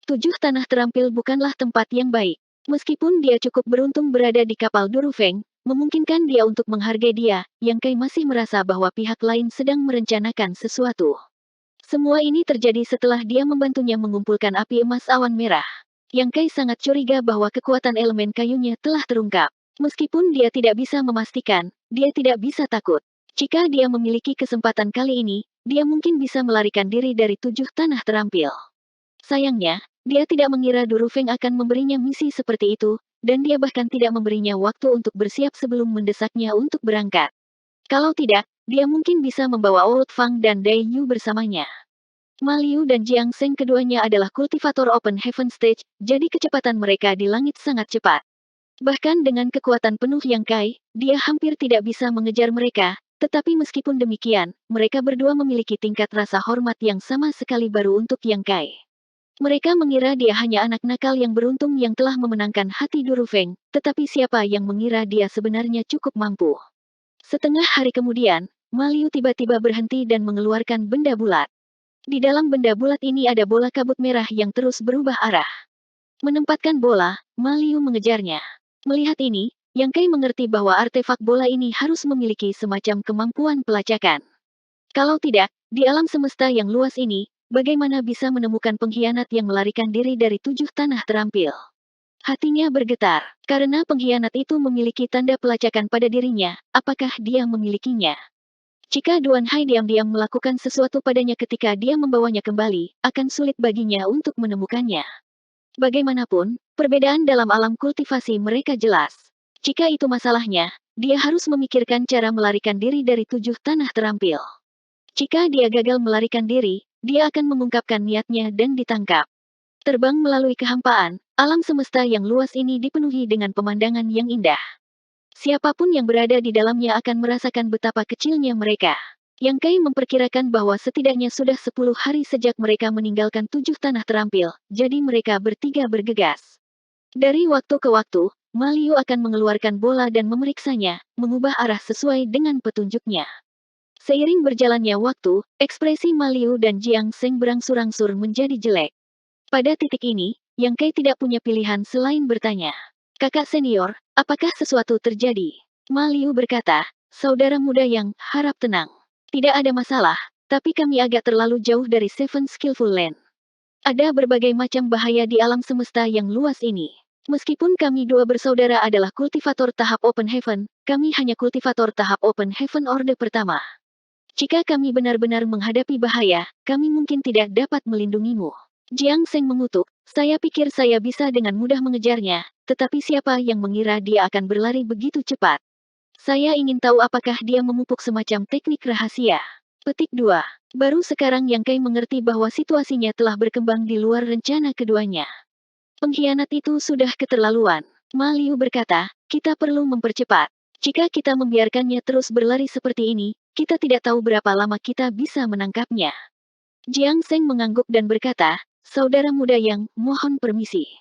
7 tanah terampil bukanlah tempat yang baik. Meskipun dia cukup beruntung berada di kapal Durufeng, memungkinkan dia untuk menghargai dia, Yang Kai masih merasa bahwa pihak lain sedang merencanakan sesuatu. Semua ini terjadi setelah dia membantunya mengumpulkan api emas awan merah. Yang Kai sangat curiga bahwa kekuatan elemen kayunya telah terungkap. Meskipun dia tidak bisa memastikan, dia tidak bisa takut. Jika dia memiliki kesempatan kali ini, dia mungkin bisa melarikan diri dari 7 tanah terampil. Sayangnya, dia tidak mengira Durufeng akan memberinya misi seperti itu, dan dia bahkan tidak memberinya waktu untuk bersiap sebelum mendesaknya untuk berangkat. Kalau tidak, dia mungkin bisa membawa Old Fang dan Dai Yu bersamanya. Maliu dan Jiang Seng keduanya adalah kultivator Open Heaven Stage, jadi kecepatan mereka di langit sangat cepat. Bahkan dengan kekuatan penuh Yang Kai, dia hampir tidak bisa mengejar mereka, tetapi meskipun demikian, mereka berdua memiliki tingkat rasa hormat yang sama sekali baru untuk Yang Kai. Mereka mengira dia hanya anak nakal yang beruntung yang telah memenangkan hati Durufeng, tetapi siapa yang mengira dia sebenarnya cukup mampu. Setengah hari kemudian, Maliu tiba-tiba berhenti dan mengeluarkan benda bulat. Di dalam benda bulat ini ada bola kabut merah yang terus berubah arah. Menempatkan bola, Maliu mengejarnya. Melihat ini, Yang Kai mengerti bahwa artefak bola ini harus memiliki semacam kemampuan pelacakan. Kalau tidak, di alam semesta yang luas ini, bagaimana bisa menemukan pengkhianat yang melarikan diri dari 7 tanah terampil? Hatinya bergetar, karena pengkhianat itu memiliki tanda pelacakan pada dirinya, apakah dia memilikinya? Jika Duan Hai diam-diam melakukan sesuatu padanya ketika dia membawanya kembali, akan sulit baginya untuk menemukannya. Bagaimanapun, perbedaan dalam alam kultivasi mereka jelas. Jika itu masalahnya, dia harus memikirkan cara melarikan diri dari 7 tanah terampil. Jika dia gagal melarikan diri, dia akan mengungkapkan niatnya dan ditangkap. Terbang melalui kehampaan, alam semesta yang luas ini dipenuhi dengan pemandangan yang indah. Siapapun yang berada di dalamnya akan merasakan betapa kecilnya mereka. Yang Kai memperkirakan bahwa setidaknya sudah 10 hari sejak mereka meninggalkan 7 tanah terampil, jadi mereka bertiga bergegas. Dari waktu ke waktu, Maliu akan mengeluarkan bola dan memeriksanya, mengubah arah sesuai dengan petunjuknya. Seiring berjalannya waktu, ekspresi Maliu dan Jiang Seng berangsur-angsur menjadi jelek. Pada titik ini, Yang Kai tidak punya pilihan selain bertanya. Kakak senior, apakah sesuatu terjadi? Maliu berkata, saudara muda Yang, harap tenang. Tidak ada masalah, tapi kami agak terlalu jauh dari Seven Skillful Land. Ada berbagai macam bahaya di alam semesta yang luas ini. Meskipun kami dua bersaudara adalah kultivator tahap Open Heaven, kami hanya kultivator tahap Open Heaven Orde pertama. Jika kami benar-benar menghadapi bahaya, kami mungkin tidak dapat melindungimu. Jiang Seng mengutuk, saya pikir saya bisa dengan mudah mengejarnya, tetapi siapa yang mengira dia akan berlari begitu cepat? Saya ingin tahu apakah dia memupuk semacam teknik rahasia. Petik 2. Baru sekarang Yang Kai mengerti bahwa situasinya telah berkembang di luar rencana keduanya. Pengkhianat itu sudah keterlaluan. Ma Liu berkata, kita perlu mempercepat. Jika kita membiarkannya terus berlari seperti ini, kita tidak tahu berapa lama kita bisa menangkapnya. Jiang Seng mengangguk dan berkata, saudara muda Yang, mohon permisi.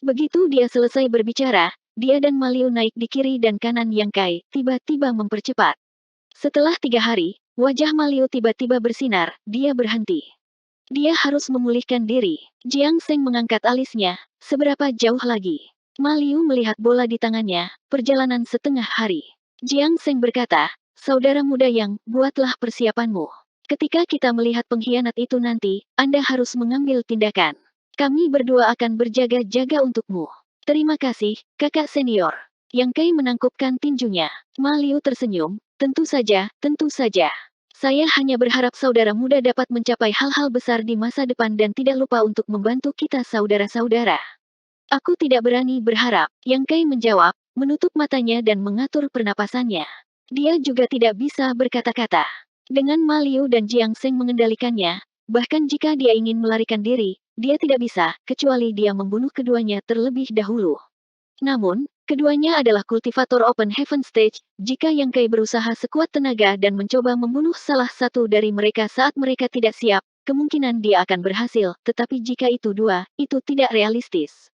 Begitu dia selesai berbicara, dia dan Ma Liu naik di kiri dan kanan Yang Kai, tiba-tiba mempercepat. Setelah 3 hari, wajah Ma Liu tiba-tiba bersinar, dia berhenti. Dia harus memulihkan diri. Jiang Seng mengangkat alisnya, seberapa jauh lagi? Ma Liu melihat bola di tangannya, perjalanan setengah hari. Jiang Seng berkata, saudara muda Yang, buatlah persiapanmu. Ketika kita melihat pengkhianat itu nanti, Anda harus mengambil tindakan. Kami berdua akan berjaga-jaga untukmu. Terima kasih, kakak senior. Yang Kai menangkupkan tinjunya. Ma Liu tersenyum, tentu saja, tentu saja. Saya hanya berharap saudara muda dapat mencapai hal-hal besar di masa depan dan tidak lupa untuk membantu kita saudara-saudara. Aku tidak berani berharap, Yang Kai menjawab, menutup matanya dan mengatur pernapasannya. Dia juga tidak bisa berkata-kata. Dengan Ma Liu dan Jiang Seng mengendalikannya, bahkan jika dia ingin melarikan diri, dia tidak bisa, kecuali dia membunuh keduanya terlebih dahulu. Namun, keduanya adalah kultivator Open Heaven Stage, jika Yang Kai berusaha sekuat tenaga dan mencoba membunuh salah satu dari mereka saat mereka tidak siap, kemungkinan dia akan berhasil, tetapi jika itu dua, itu tidak realistis.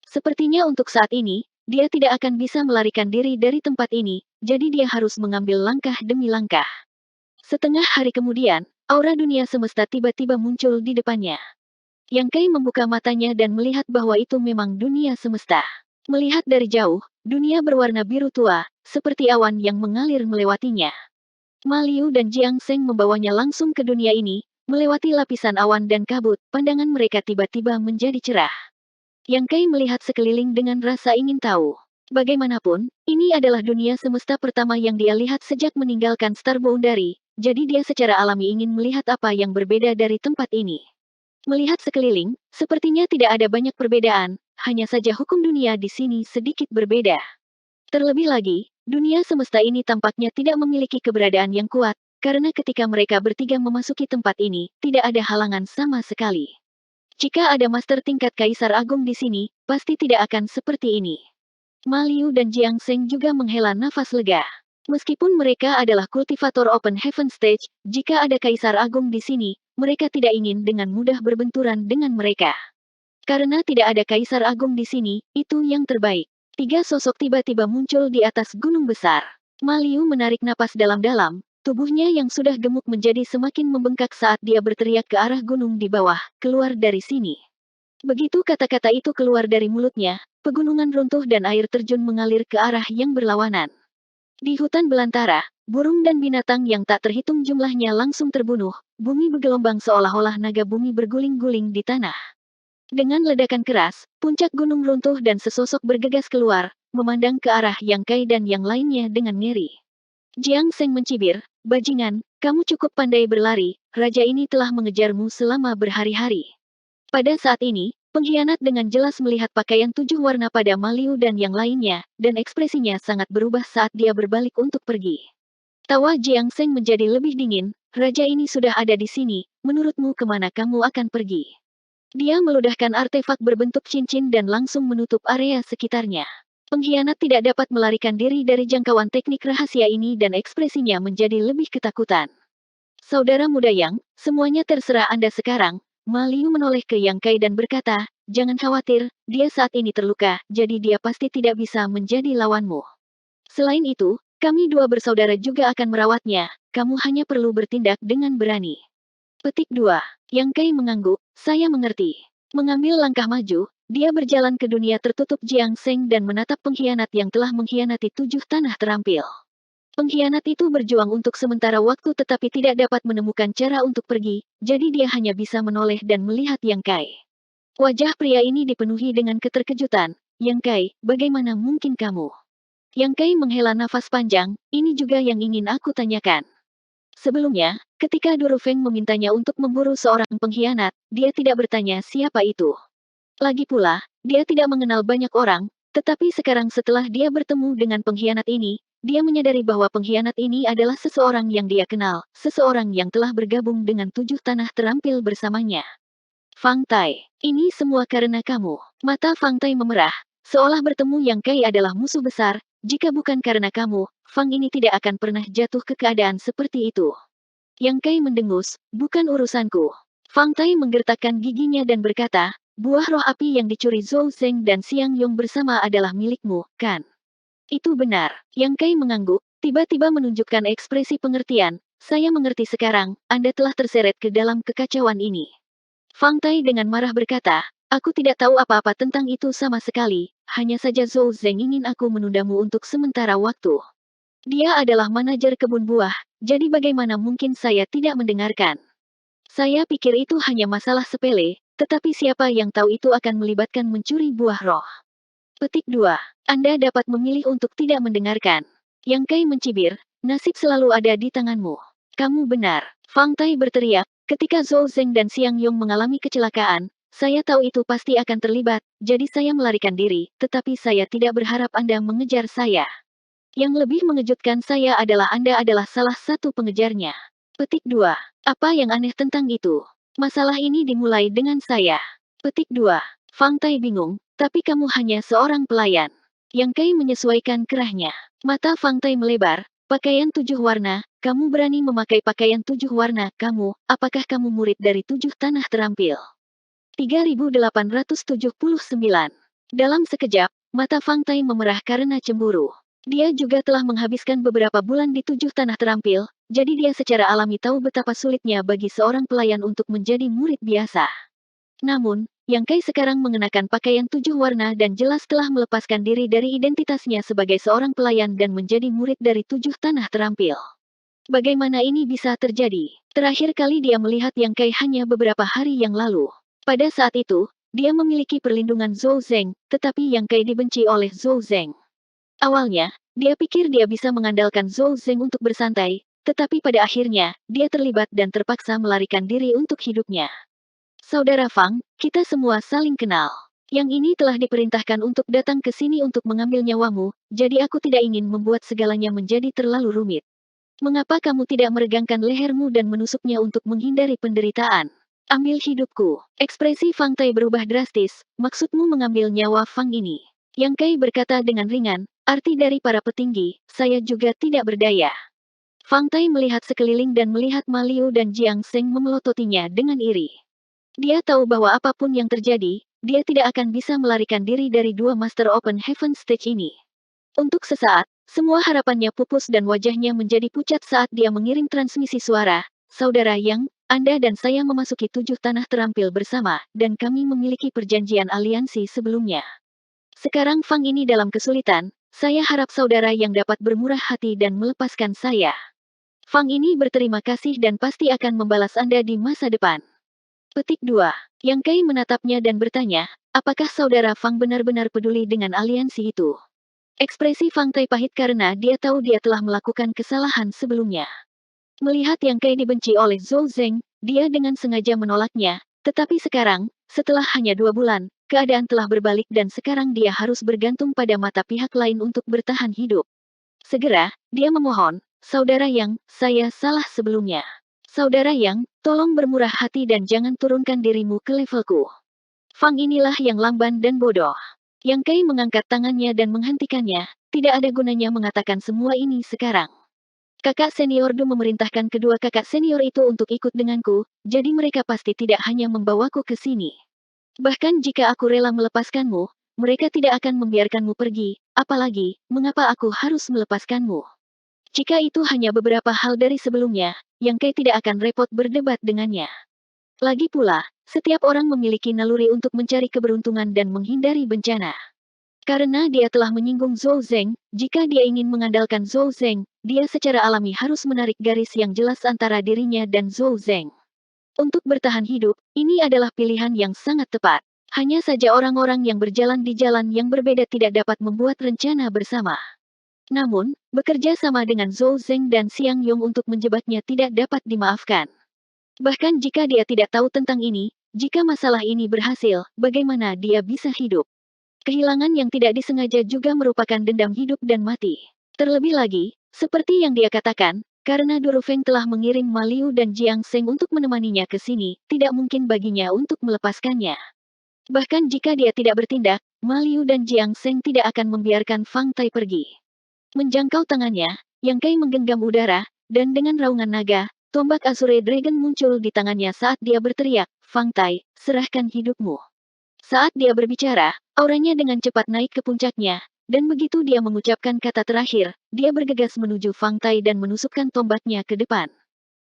Sepertinya untuk saat ini, dia tidak akan bisa melarikan diri dari tempat ini, jadi dia harus mengambil langkah demi langkah. Setengah hari kemudian, aura dunia semesta tiba-tiba muncul di depannya. Yang Kai membuka matanya dan melihat bahwa itu memang dunia semesta. Melihat dari jauh, dunia berwarna biru tua, seperti awan yang mengalir melewatinya. Ma Liu dan Jiang Seng membawanya langsung ke dunia ini, melewati lapisan awan dan kabut, pandangan mereka tiba-tiba menjadi cerah. Yang Kai melihat sekeliling dengan rasa ingin tahu. Bagaimanapun, ini adalah dunia semesta pertama yang dia lihat sejak meninggalkan Star Boundary, jadi dia secara alami ingin melihat apa yang berbeda dari tempat ini. Melihat sekeliling, sepertinya tidak ada banyak perbedaan, hanya saja hukum dunia di sini sedikit berbeda. Terlebih lagi, dunia semesta ini tampaknya tidak memiliki keberadaan yang kuat, karena ketika mereka bertiga memasuki tempat ini, tidak ada halangan sama sekali. Jika ada master tingkat Kaisar Agung di sini, pasti tidak akan seperti ini. Ma Liu dan Jiang Seng juga menghela nafas lega. Meskipun mereka adalah kultivator Open Heaven Stage, jika ada Kaisar Agung di sini, mereka tidak ingin dengan mudah berbenturan dengan mereka. Karena tidak ada Kaisar Agung di sini, itu yang terbaik. 3 sosok tiba-tiba muncul di atas gunung besar. Ma Liu menarik napas dalam-dalam, tubuhnya yang sudah gemuk menjadi semakin membengkak saat dia berteriak ke arah gunung di bawah, keluar dari sini. Begitu kata-kata itu keluar dari mulutnya, pegunungan runtuh dan air terjun mengalir ke arah yang berlawanan. Di hutan belantara, burung dan binatang yang tak terhitung jumlahnya langsung terbunuh, bumi bergelombang seolah-olah naga bumi berguling-guling di tanah. Dengan ledakan keras, puncak gunung runtuh dan sesosok bergegas keluar, memandang ke arah Yang Kai dan yang lainnya dengan ngeri. Jiang Seng mencibir, bajingan, kamu cukup pandai berlari, raja ini telah mengejarmu selama berhari-hari. Pada saat ini, pengkhianat dengan jelas melihat pakaian 7 warna pada Ma Liu dan yang lainnya, dan ekspresinya sangat berubah saat dia berbalik untuk pergi. Tawa Jiang Seng menjadi lebih dingin, raja ini sudah ada di sini, menurutmu kemana kamu akan pergi? Dia meludahkan artefak berbentuk cincin dan langsung menutup area sekitarnya. Pengkhianat tidak dapat melarikan diri dari jangkauan teknik rahasia ini dan ekspresinya menjadi lebih ketakutan. Saudara muda Yang, semuanya terserah Anda sekarang. Ma Liu menoleh ke Yang Kai dan berkata, jangan khawatir, dia saat ini terluka, jadi dia pasti tidak bisa menjadi lawanmu. Selain itu, kami dua bersaudara juga akan merawatnya, kamu hanya perlu bertindak dengan berani. Petik 2. Yang Kai mengangguk, saya mengerti. Mengambil langkah maju, dia berjalan ke dunia tertutup Jiang Seng dan menatap pengkhianat yang telah mengkhianati 7 tanah terampil. Pengkhianat itu berjuang untuk sementara waktu tetapi tidak dapat menemukan cara untuk pergi, jadi dia hanya bisa menoleh dan melihat Yang Kai. Wajah pria ini dipenuhi dengan keterkejutan. Yang Kai, bagaimana mungkin kamu? Yang Kai menghela nafas panjang, ini juga yang ingin aku tanyakan. Sebelumnya, ketika Duru Feng memintanya untuk memburu seorang pengkhianat, dia tidak bertanya siapa itu. Lagi pula, dia tidak mengenal banyak orang, tetapi sekarang setelah dia bertemu dengan pengkhianat ini, dia menyadari bahwa pengkhianat ini adalah seseorang yang dia kenal, seseorang yang telah bergabung dengan 7 tanah terampil bersamanya. Fang Tai, ini semua karena kamu. Mata Fang Tai memerah, seolah bertemu Yang Kai adalah musuh besar. Jika bukan karena kamu, Fang ini tidak akan pernah jatuh ke keadaan seperti itu. Yang Kai mendengus, bukan urusanku. Fang Tai menggertakkan giginya dan berkata, buah roh api yang dicuri Zhou Zeng dan Xiang Yong bersama adalah milikmu, kan? Itu benar. Yang Kai mengangguk, tiba-tiba menunjukkan ekspresi pengertian. Saya mengerti sekarang, Anda telah terseret ke dalam kekacauan ini. Fang Tai dengan marah berkata, aku tidak tahu apa-apa tentang itu sama sekali, hanya saja Zhou Zeng ingin aku menundamu untuk sementara waktu. Dia adalah manajer kebun buah, jadi bagaimana mungkin saya tidak mendengarkan? Saya pikir itu hanya masalah sepele, tetapi siapa yang tahu itu akan melibatkan mencuri buah roh. Petik 2. Anda dapat memilih untuk tidak mendengarkan. Yang Kai mencibir, nasib selalu ada di tanganmu. Kamu benar. Fang Tai berteriak, ketika Zhou Zeng dan Xiang Yong mengalami kecelakaan, saya tahu itu pasti akan terlibat, jadi saya melarikan diri, tetapi saya tidak berharap Anda mengejar saya. Yang lebih mengejutkan saya adalah Anda adalah salah satu pengejarnya. Petik 2. Apa yang aneh tentang itu? Masalah ini dimulai dengan saya. Petik 2. Fang Tai bingung, tapi kamu hanya seorang pelayan. Yang Kai menyesuaikan kerahnya. Mata Fang Tai melebar, pakaian 7 warna, kamu berani memakai pakaian 7 warna, apakah kamu murid dari 7 tanah terampil? 3879. Dalam sekejap, mata Fang Tai memerah karena cemburu. Dia juga telah menghabiskan beberapa bulan di 7 tanah terampil, jadi dia secara alami tahu betapa sulitnya bagi seorang pelayan untuk menjadi murid biasa. Namun, Yang Kai sekarang mengenakan pakaian 7 warna dan jelas telah melepaskan diri dari identitasnya sebagai seorang pelayan dan menjadi murid dari 7 tanah terampil. Bagaimana ini bisa terjadi? Terakhir kali dia melihat Yang Kai hanya beberapa hari yang lalu. Pada saat itu, dia memiliki perlindungan Zhou Zeng, tetapi Yang Kai dibenci oleh Zhou Zeng. Awalnya, dia pikir dia bisa mengandalkan Zhou Zeng untuk bersantai, tetapi pada akhirnya, dia terlibat dan terpaksa melarikan diri untuk hidupnya. Saudara Fang, kita semua saling kenal. Yang ini telah diperintahkan untuk datang ke sini untuk mengambil nyawamu, jadi aku tidak ingin membuat segalanya menjadi terlalu rumit. Mengapa kamu tidak meregangkan lehermu dan menusuknya untuk menghindari penderitaan? Ambil hidupku. Ekspresi Fang Tai berubah drastis, maksudmu mengambil nyawa Fang ini. Yang Kai berkata dengan ringan, arti dari para petinggi, saya juga tidak berdaya. Fang Tai melihat sekeliling dan melihat Ma Liu dan Jiang Seng memelototinya dengan iri. Dia tahu bahwa apapun yang terjadi, dia tidak akan bisa melarikan diri dari 2 Master Open Heaven Stage ini. Untuk sesaat, semua harapannya pupus dan wajahnya menjadi pucat saat dia mengirim transmisi suara. Saudara Yang, Anda dan saya memasuki 7 tanah terampil bersama, dan kami memiliki perjanjian aliansi sebelumnya. Sekarang Fang ini dalam kesulitan, saya harap saudara Yang dapat bermurah hati dan melepaskan saya. Fang ini berterima kasih dan pasti akan membalas Anda di masa depan. Petik 2. Yang Kai menatapnya dan bertanya, apakah saudara Fang benar-benar peduli dengan aliansi itu? Ekspresi Fang Tai pahit karena dia tahu dia telah melakukan kesalahan sebelumnya. Melihat Yang Kai dibenci oleh Zhou Zeng, dia dengan sengaja menolaknya, tetapi sekarang, setelah hanya 2 bulan, keadaan telah berbalik dan sekarang dia harus bergantung pada mata pihak lain untuk bertahan hidup. Segera, dia memohon, saudara Yang, saya salah sebelumnya. Saudara Yang, tolong bermurah hati dan jangan turunkan dirimu ke levelku. Fang inilah yang lamban dan bodoh. Yang Kai mengangkat tangannya dan menghentikannya, tidak ada gunanya mengatakan semua ini sekarang. Kakak senior Du memerintahkan kedua kakak senior itu untuk ikut denganku, jadi mereka pasti tidak hanya membawaku ke sini. Bahkan jika aku rela melepaskanmu, mereka tidak akan membiarkanmu pergi, apalagi, mengapa aku harus melepaskanmu? Jika itu hanya beberapa hal dari sebelumnya, Yang Kai tidak akan repot berdebat dengannya. Lagi pula, setiap orang memiliki naluri untuk mencari keberuntungan dan menghindari bencana. Karena dia telah menyinggung Zhou Zeng, jika dia ingin mengandalkan Zhou Zeng, dia secara alami harus menarik garis yang jelas antara dirinya dan Zhou Zeng. Untuk bertahan hidup, ini adalah pilihan yang sangat tepat. Hanya saja orang-orang yang berjalan di jalan yang berbeda tidak dapat membuat rencana bersama. Namun, bekerja sama dengan Zhou Zeng dan Xiang Yong untuk menjebaknya tidak dapat dimaafkan. Bahkan jika dia tidak tahu tentang ini, jika masalah ini berhasil, bagaimana dia bisa hidup? Kehilangan yang tidak disengaja juga merupakan dendam hidup dan mati. Terlebih lagi, seperti yang dia katakan, Karena Durufeng telah mengirim Ma Liu dan Jiang Seng untuk menemaninya ke sini, tidak mungkin baginya untuk melepaskannya. Bahkan jika dia tidak bertindak, Ma Liu dan Jiang Seng tidak akan membiarkan Fang Tai pergi. Menjangkau tangannya, Yang Kai menggenggam udara, dan dengan raungan naga, tombak Azure Dragon muncul di tangannya saat dia berteriak, "Fang Tai, serahkan hidupmu." Saat dia berbicara, auranya dengan cepat naik ke puncaknya, dan begitu dia mengucapkan kata terakhir, dia bergegas menuju Fang Tai dan menusukkan tombaknya ke depan.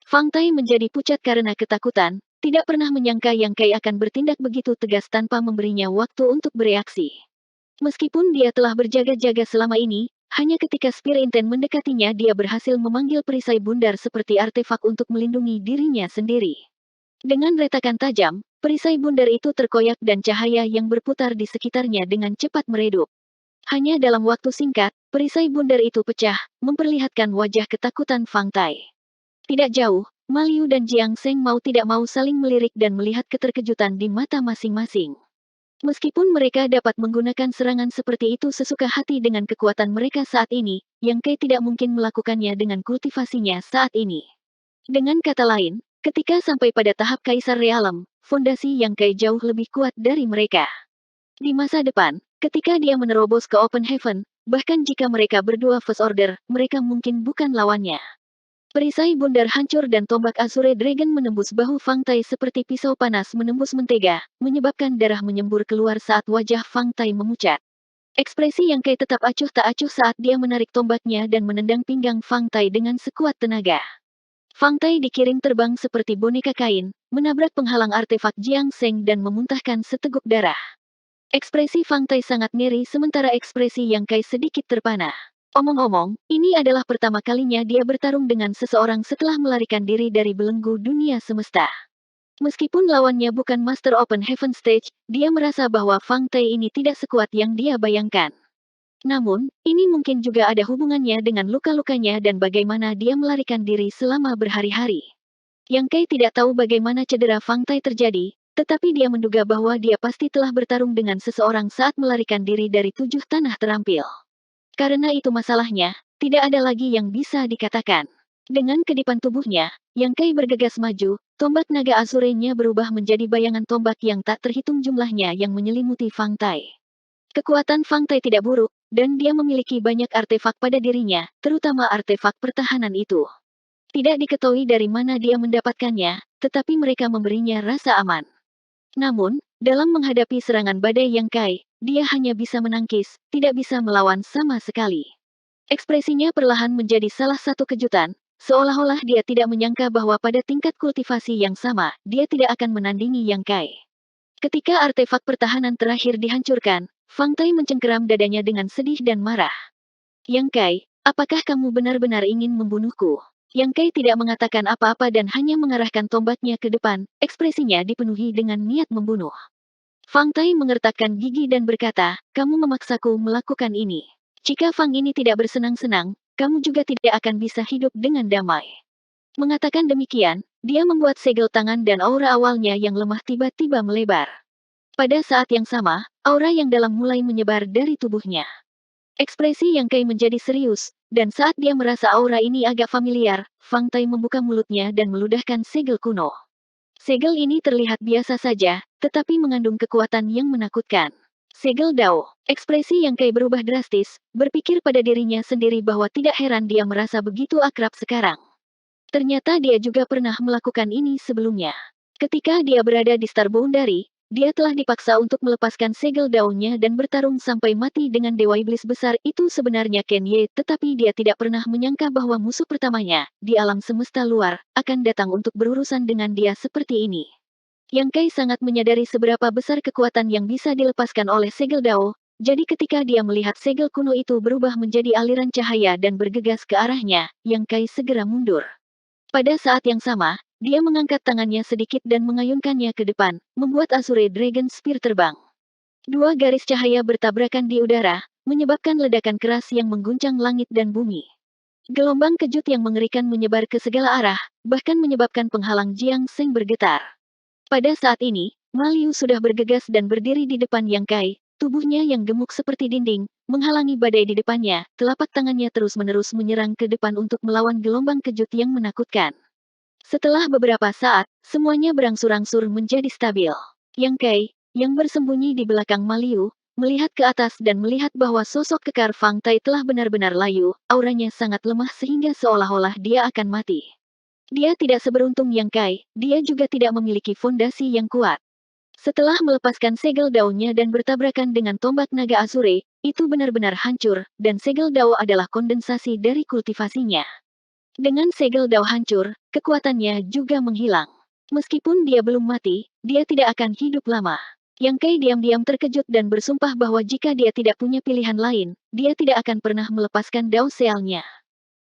Fang Tai menjadi pucat karena ketakutan, tidak pernah menyangka Yang Kai akan bertindak begitu tegas tanpa memberinya waktu untuk bereaksi. Meskipun dia telah berjaga-jaga selama ini, hanya ketika Spear Inten mendekatinya dia berhasil memanggil perisai bundar seperti artefak untuk melindungi dirinya sendiri. Dengan retakan tajam, perisai bundar itu terkoyak dan cahaya yang berputar di sekitarnya dengan cepat meredup. Hanya dalam waktu singkat, perisai bundar itu pecah, memperlihatkan wajah ketakutan Fang Tai. Tidak jauh, Ma Liu dan Jiang Seng mau tidak mau saling melirik dan melihat keterkejutan di mata masing-masing. Meskipun mereka dapat menggunakan serangan seperti itu sesuka hati dengan kekuatan mereka saat ini, Yang Kai tidak mungkin melakukannya dengan kultivasinya saat ini. Dengan kata lain, ketika sampai pada tahap Kaisar Realem, fondasi Yang Kai jauh lebih kuat dari mereka. Di masa depan, ketika dia menerobos ke Open Heaven, bahkan jika mereka berdua First Order, mereka mungkin bukan lawannya. Perisai bundar hancur dan tombak Azure Dragon menembus bahu Fang Tai seperti pisau panas menembus mentega, menyebabkan darah menyembur keluar saat wajah Fang Tai memucat. Ekspresi Yang Kai tetap acuh tak acuh saat dia menarik tombaknya dan menendang pinggang Fang Tai dengan sekuat tenaga. Fang Tai dikirim terbang seperti boneka kain, menabrak penghalang artefak Jiang Seng dan memuntahkan seteguk darah. Ekspresi Fang Tai sangat ngeri sementara ekspresi Yang Kai sedikit terpana. Omong-omong, ini adalah pertama kalinya dia bertarung dengan seseorang setelah melarikan diri dari belenggu dunia semesta. Meskipun lawannya bukan Master Open Heaven Stage, dia merasa bahwa Fang Tai ini tidak sekuat yang dia bayangkan. Namun, ini mungkin juga ada hubungannya dengan luka-lukanya dan bagaimana dia melarikan diri selama berhari-hari. Yang Kai tidak tahu bagaimana cedera Fang Tai terjadi, tetapi dia menduga bahwa dia pasti telah bertarung dengan seseorang saat melarikan diri dari 7 tanah terampil. Karena itu masalahnya, tidak ada lagi yang bisa dikatakan. Dengan kedipan tubuhnya, Yang Kai bergegas maju, tombak naga Azure-nya berubah menjadi bayangan tombak yang tak terhitung jumlahnya yang menyelimuti Fang Tai. Kekuatan Fang Tai tidak buruk, dan dia memiliki banyak artefak pada dirinya, terutama artefak pertahanan itu. Tidak diketahui dari mana dia mendapatkannya, tetapi mereka memberinya rasa aman. Namun, dalam menghadapi serangan badai Yang Kai, dia hanya bisa menangkis, tidak bisa melawan sama sekali. Ekspresinya perlahan menjadi salah satu kejutan, seolah-olah dia tidak menyangka bahwa pada tingkat kultivasi yang sama, dia tidak akan menandingi Yang Kai. Ketika artefak pertahanan terakhir dihancurkan, Fang Tai mencengkeram dadanya dengan sedih dan marah. Yang Kai, apakah kamu benar-benar ingin membunuhku? Yang Kai tidak mengatakan apa-apa dan hanya mengarahkan tombaknya ke depan, ekspresinya dipenuhi dengan niat membunuh. Fang Tai mengertakkan gigi dan berkata, kamu memaksaku melakukan ini. Jika Fang ini tidak bersenang-senang, kamu juga tidak akan bisa hidup dengan damai. Mengatakan demikian, dia membuat segel tangan dan aura awalnya yang lemah tiba-tiba melebar. Pada saat yang sama, aura yang dalam mulai menyebar dari tubuhnya. Ekspresi Yang Kai menjadi serius, dan saat dia merasa aura ini agak familiar, Fang Tai membuka mulutnya dan meludahkan segel kuno. Segel ini terlihat biasa saja, tetapi mengandung kekuatan yang menakutkan. Segel Dao. Ekspresi Yang Kai berubah drastis, berpikir pada dirinya sendiri bahwa tidak heran dia merasa begitu akrab sekarang. Ternyata dia juga pernah melakukan ini sebelumnya. Ketika dia berada di Star Boundary, dia telah dipaksa untuk melepaskan segel daunnya dan bertarung sampai mati dengan Dewa Iblis besar itu sebenarnya Ken Ye, tetapi dia tidak pernah menyangka bahwa musuh pertamanya, di alam semesta luar, akan datang untuk berurusan dengan dia seperti ini. Yang Kai sangat menyadari seberapa besar kekuatan yang bisa dilepaskan oleh segel Dao, jadi ketika dia melihat segel kuno itu berubah menjadi aliran cahaya dan bergegas ke arahnya, Yang Kai segera mundur. Pada saat yang sama, dia mengangkat tangannya sedikit dan mengayunkannya ke depan, membuat Azure Dragon Spear terbang. Dua garis cahaya bertabrakan di udara, menyebabkan ledakan keras yang mengguncang langit dan bumi. Gelombang kejut yang mengerikan menyebar ke segala arah, bahkan menyebabkan penghalang Jiang Seng bergetar. Pada saat ini, Ma Liu sudah bergegas dan berdiri di depan Yang Kai, tubuhnya yang gemuk seperti dinding, menghalangi badai di depannya, telapak tangannya terus-menerus menyerang ke depan untuk melawan gelombang kejut yang menakutkan. Setelah beberapa saat, semuanya berangsur-angsur menjadi stabil. Yang Kai, yang bersembunyi di belakang Maliu, melihat ke atas dan melihat bahwa sosok kekar Fang Tai telah benar-benar layu, auranya sangat lemah sehingga seolah-olah dia akan mati. Dia tidak seberuntung Yang Kai, dia juga tidak memiliki fondasi yang kuat. Setelah melepaskan segel daunnya dan bertabrakan dengan tombak naga Azure, itu benar-benar hancur, dan segel dao adalah kondensasi dari kultivasinya. Dengan segel dao hancur, kekuatannya juga menghilang. Meskipun dia belum mati, dia tidak akan hidup lama. Yang Kai diam-diam terkejut dan bersumpah bahwa jika dia tidak punya pilihan lain, dia tidak akan pernah melepaskan dao sealnya.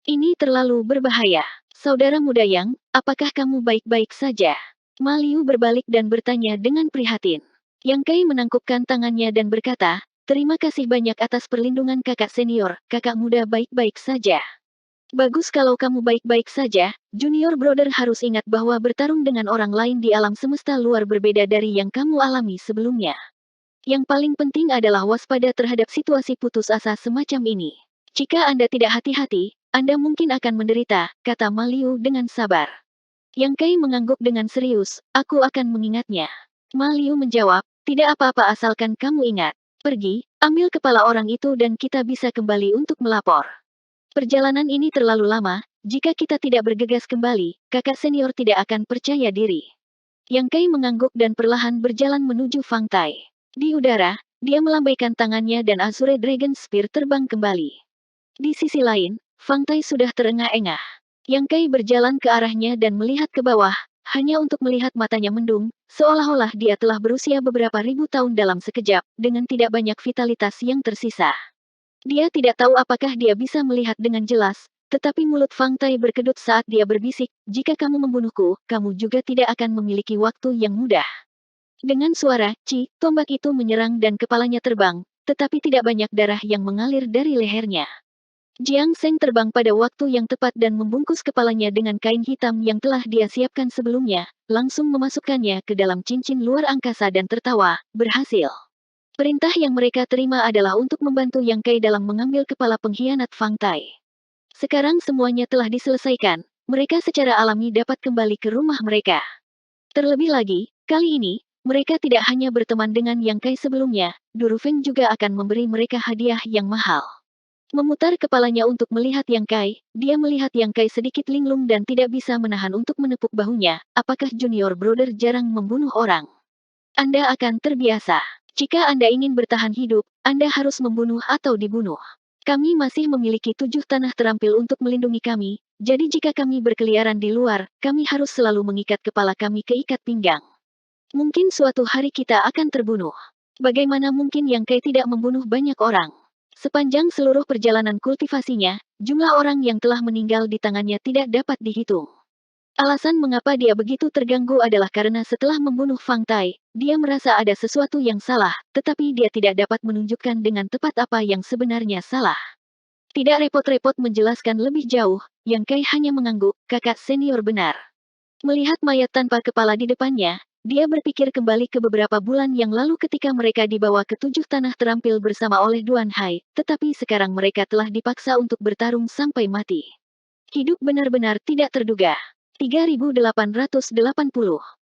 Ini terlalu berbahaya. Saudara muda Yang, apakah kamu baik-baik saja? Maliu berbalik dan bertanya dengan prihatin. Yang Kai menangkupkan tangannya dan berkata, terima kasih banyak atas perlindungan kakak senior, kakak muda baik-baik saja. Bagus kalau kamu baik-baik saja, junior brother harus ingat bahwa bertarung dengan orang lain di alam semesta luar berbeda dari yang kamu alami sebelumnya. Yang paling penting adalah waspada terhadap situasi putus asa semacam ini. Jika Anda tidak hati-hati, Anda mungkin akan menderita, kata Maliu dengan sabar. Yang Kai mengangguk dengan serius, aku akan mengingatnya. Maliu menjawab, tidak apa-apa asalkan kamu ingat. Pergi, ambil kepala orang itu dan kita bisa kembali untuk melapor. Perjalanan ini terlalu lama, jika kita tidak bergegas kembali, kakak senior tidak akan percaya diri. Yang Kai mengangguk dan perlahan berjalan menuju Fang Tai. Di udara, dia melambaikan tangannya dan Azure Dragon Spear terbang kembali. Di sisi lain, Fang Tai sudah terengah-engah. Yang Kai berjalan ke arahnya dan melihat ke bawah, hanya untuk melihat matanya mendung, seolah-olah dia telah berusia beberapa ribu tahun dalam sekejap, dengan tidak banyak vitalitas yang tersisa. Dia tidak tahu apakah dia bisa melihat dengan jelas, tetapi mulut Fang Tai berkedut saat dia berbisik, jika kamu membunuhku, kamu juga tidak akan memiliki waktu yang mudah. Dengan suara, tombak itu menyerang dan kepalanya terbang, tetapi tidak banyak darah yang mengalir dari lehernya. Jiang Seng terbang pada waktu yang tepat dan membungkus kepalanya dengan kain hitam yang telah dia siapkan sebelumnya, langsung memasukkannya ke dalam cincin luar angkasa dan tertawa, berhasil. Perintah yang mereka terima adalah untuk membantu Yang Kai dalam mengambil kepala pengkhianat Fang Tai. Sekarang semuanya telah diselesaikan, mereka secara alami dapat kembali ke rumah mereka. Terlebih lagi, kali ini, mereka tidak hanya berteman dengan Yang Kai sebelumnya, Du Rufeng juga akan memberi mereka hadiah yang mahal. Memutar kepalanya untuk melihat Yang Kai, dia melihat Yang Kai sedikit linglung dan tidak bisa menahan untuk menepuk bahunya. Apakah junior brother jarang membunuh orang? Anda akan terbiasa. Jika Anda ingin bertahan hidup, Anda harus membunuh atau dibunuh. Kami masih memiliki 7 tanah terampil untuk melindungi kami, jadi jika kami berkeliaran di luar, kami harus selalu mengikat kepala kami ke ikat pinggang. Mungkin suatu hari kita akan terbunuh. Bagaimana mungkin Yang Kai tidak membunuh banyak orang? Sepanjang seluruh perjalanan kultivasinya, jumlah orang yang telah meninggal di tangannya tidak dapat dihitung. Alasan mengapa dia begitu terganggu adalah karena setelah membunuh Fang Tai, dia merasa ada sesuatu yang salah, tetapi dia tidak dapat menunjukkan dengan tepat apa yang sebenarnya salah. Tidak repot-repot menjelaskan lebih jauh, Yang Kai hanya mengangguk, kakak senior benar. Melihat mayat tanpa kepala di depannya, dia berpikir kembali ke beberapa bulan yang lalu ketika mereka dibawa ke 7 tanah terampil bersama oleh Duan Hai, tetapi sekarang mereka telah dipaksa untuk bertarung sampai mati. Hidup benar-benar tidak terduga. 3880.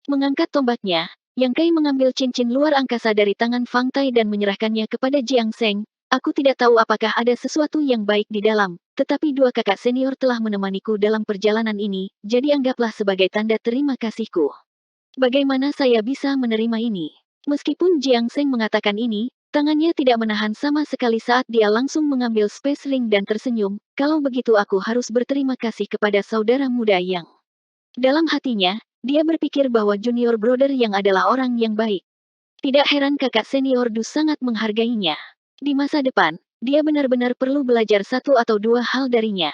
Mengangkat tombaknya, Yang Kai mengambil cincin luar angkasa dari tangan Fang Tai dan menyerahkannya kepada Jiang Seng. Aku tidak tahu apakah ada sesuatu yang baik di dalam, tetapi dua kakak senior telah menemaniku dalam perjalanan ini, jadi anggaplah sebagai tanda terima kasihku. Bagaimana saya bisa menerima ini? Meskipun Jiang Seng mengatakan ini, tangannya tidak menahan sama sekali saat dia langsung mengambil Space Ring dan tersenyum, kalau begitu aku harus berterima kasih kepada saudara muda Yang. Dalam hatinya, dia berpikir bahwa junior brother Yang adalah orang yang baik. Tidak heran kakak senior Du sangat menghargainya. Di masa depan, dia benar-benar perlu belajar satu atau dua hal darinya.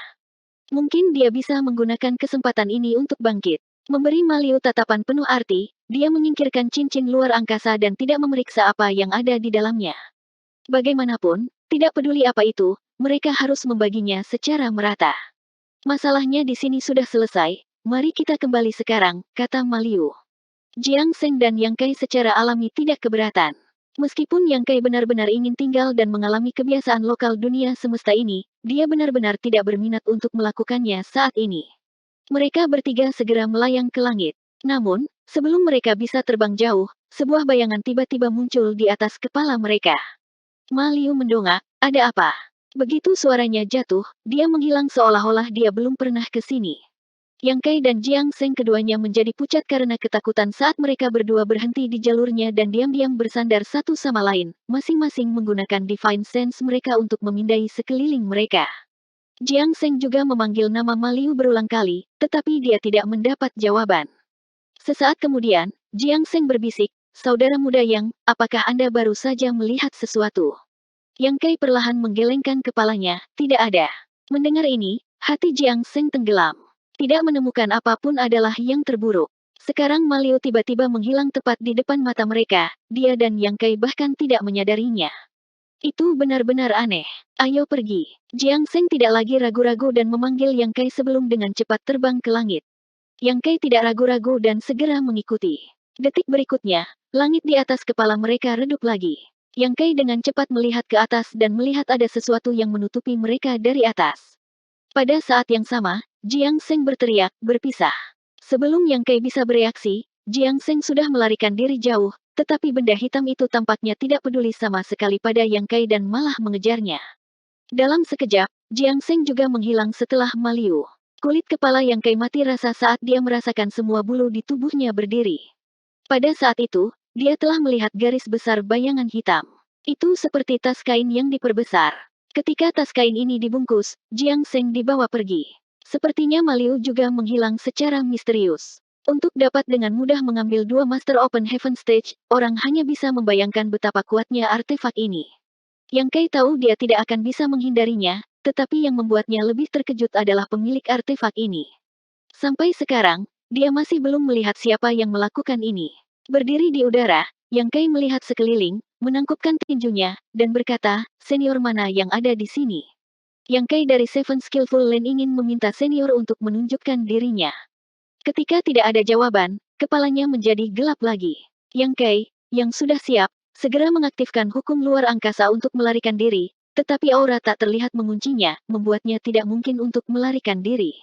Mungkin dia bisa menggunakan kesempatan ini untuk bangkit. Memberi Maliu tatapan penuh arti, dia menyingkirkan cincin luar angkasa dan tidak memeriksa apa yang ada di dalamnya. Bagaimanapun, tidak peduli apa itu, mereka harus membaginya secara merata. Masalahnya di sini sudah selesai, mari kita kembali sekarang, kata Maliu. Jiang Seng dan Yang Kai secara alami tidak keberatan. Meskipun Yang Kai benar-benar ingin tinggal dan mengalami kebiasaan lokal dunia semesta ini, dia benar-benar tidak berminat untuk melakukannya saat ini. Mereka bertiga segera melayang ke langit. Namun, sebelum mereka bisa terbang jauh, sebuah bayangan tiba-tiba muncul di atas kepala mereka. Ma Liu mendongak, ada apa? Begitu suaranya jatuh, dia menghilang seolah-olah dia belum pernah ke sini. Yang Kai dan Jiang Seng keduanya menjadi pucat karena ketakutan saat mereka berdua berhenti di jalurnya dan diam-diam bersandar satu sama lain, masing-masing menggunakan Divine Sense mereka untuk memindai sekeliling mereka. Jiang Seng juga memanggil nama Ma Liu berulang kali, tetapi dia tidak mendapat jawaban. Sesaat kemudian, Jiang Seng berbisik, saudara muda Yang, apakah Anda baru saja melihat sesuatu? Yang Kai perlahan menggelengkan kepalanya, tidak ada. Mendengar ini, hati Jiang Seng tenggelam. Tidak menemukan apapun adalah yang terburuk. Sekarang Ma Liu tiba-tiba menghilang tepat di depan mata mereka, dia dan Yang Kai bahkan tidak menyadarinya. Itu benar-benar aneh. Ayo pergi. Jiang Seng tidak lagi ragu-ragu dan memanggil Yang Kai sebelum dengan cepat terbang ke langit. Yang Kai tidak ragu-ragu dan segera mengikuti. Detik berikutnya, langit di atas kepala mereka redup lagi. Yang Kai dengan cepat melihat ke atas dan melihat ada sesuatu yang menutupi mereka dari atas. Pada saat yang sama, Jiang Seng berteriak, berpisah. Sebelum Yang Kai bisa bereaksi, Jiang Seng sudah melarikan diri jauh, tetapi benda hitam itu tampaknya tidak peduli sama sekali pada Yang Kai dan malah mengejarnya. Dalam sekejap, Jiang Seng juga menghilang setelah Ma Liu. Kulit kepala Yang Kai mati rasa saat dia merasakan semua bulu di tubuhnya berdiri. Pada saat itu, dia telah melihat garis besar bayangan hitam. Itu seperti tas kain yang diperbesar. Ketika tas kain ini dibungkus, Jiang Seng dibawa pergi. Sepertinya Ma Liu juga menghilang secara misterius. Untuk dapat dengan mudah mengambil dua Master Open Heaven Stage, orang hanya bisa membayangkan betapa kuatnya artefak ini. Yang Kai tahu dia tidak akan bisa menghindarinya, tetapi yang membuatnya lebih terkejut adalah pemilik artefak ini. Sampai sekarang, dia masih belum melihat siapa yang melakukan ini. Berdiri di udara, Yang Kai melihat sekeliling, menangkupkan tinjunya, dan berkata, senior mana yang ada di sini? Yang Kai dari Seven Skillful Lane ingin meminta senior untuk menunjukkan dirinya. Ketika tidak ada jawaban, kepalanya menjadi gelap lagi. Yang Kai, yang sudah siap, segera mengaktifkan hukum luar angkasa untuk melarikan diri, tetapi aura tak terlihat menguncinya, membuatnya tidak mungkin untuk melarikan diri.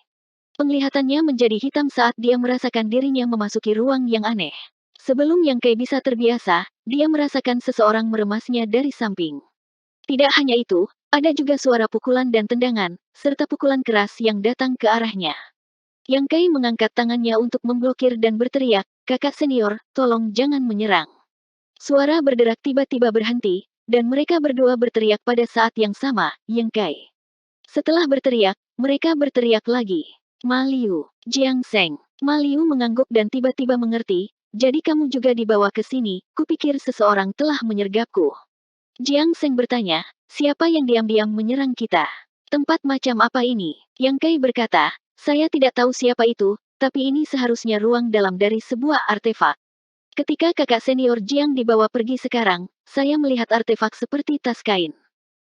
Penglihatannya menjadi hitam saat dia merasakan dirinya memasuki ruang yang aneh. Sebelum Yang Kai bisa terbiasa, dia merasakan seseorang meremasnya dari samping. Tidak hanya itu, ada juga suara pukulan dan tendangan, serta pukulan keras yang datang ke arahnya. Yang Kai mengangkat tangannya untuk memblokir dan berteriak, kakak senior, tolong jangan menyerang. Suara berderak tiba-tiba berhenti, dan mereka berdua berteriak pada saat yang sama, Yang Kai. Setelah berteriak, mereka berteriak lagi. Ma Liu, Jiang Seng. Ma Liu mengangguk dan tiba-tiba mengerti, jadi kamu juga dibawa ke sini, kupikir seseorang telah menyergapku. Jiang Seng bertanya, siapa yang diam-diam menyerang kita? Tempat macam apa ini? Yang Kai berkata, saya tidak tahu siapa itu, tapi ini seharusnya ruang dalam dari sebuah artefak. Ketika kakak senior Jiang dibawa pergi sekarang, saya melihat artefak seperti tas kain.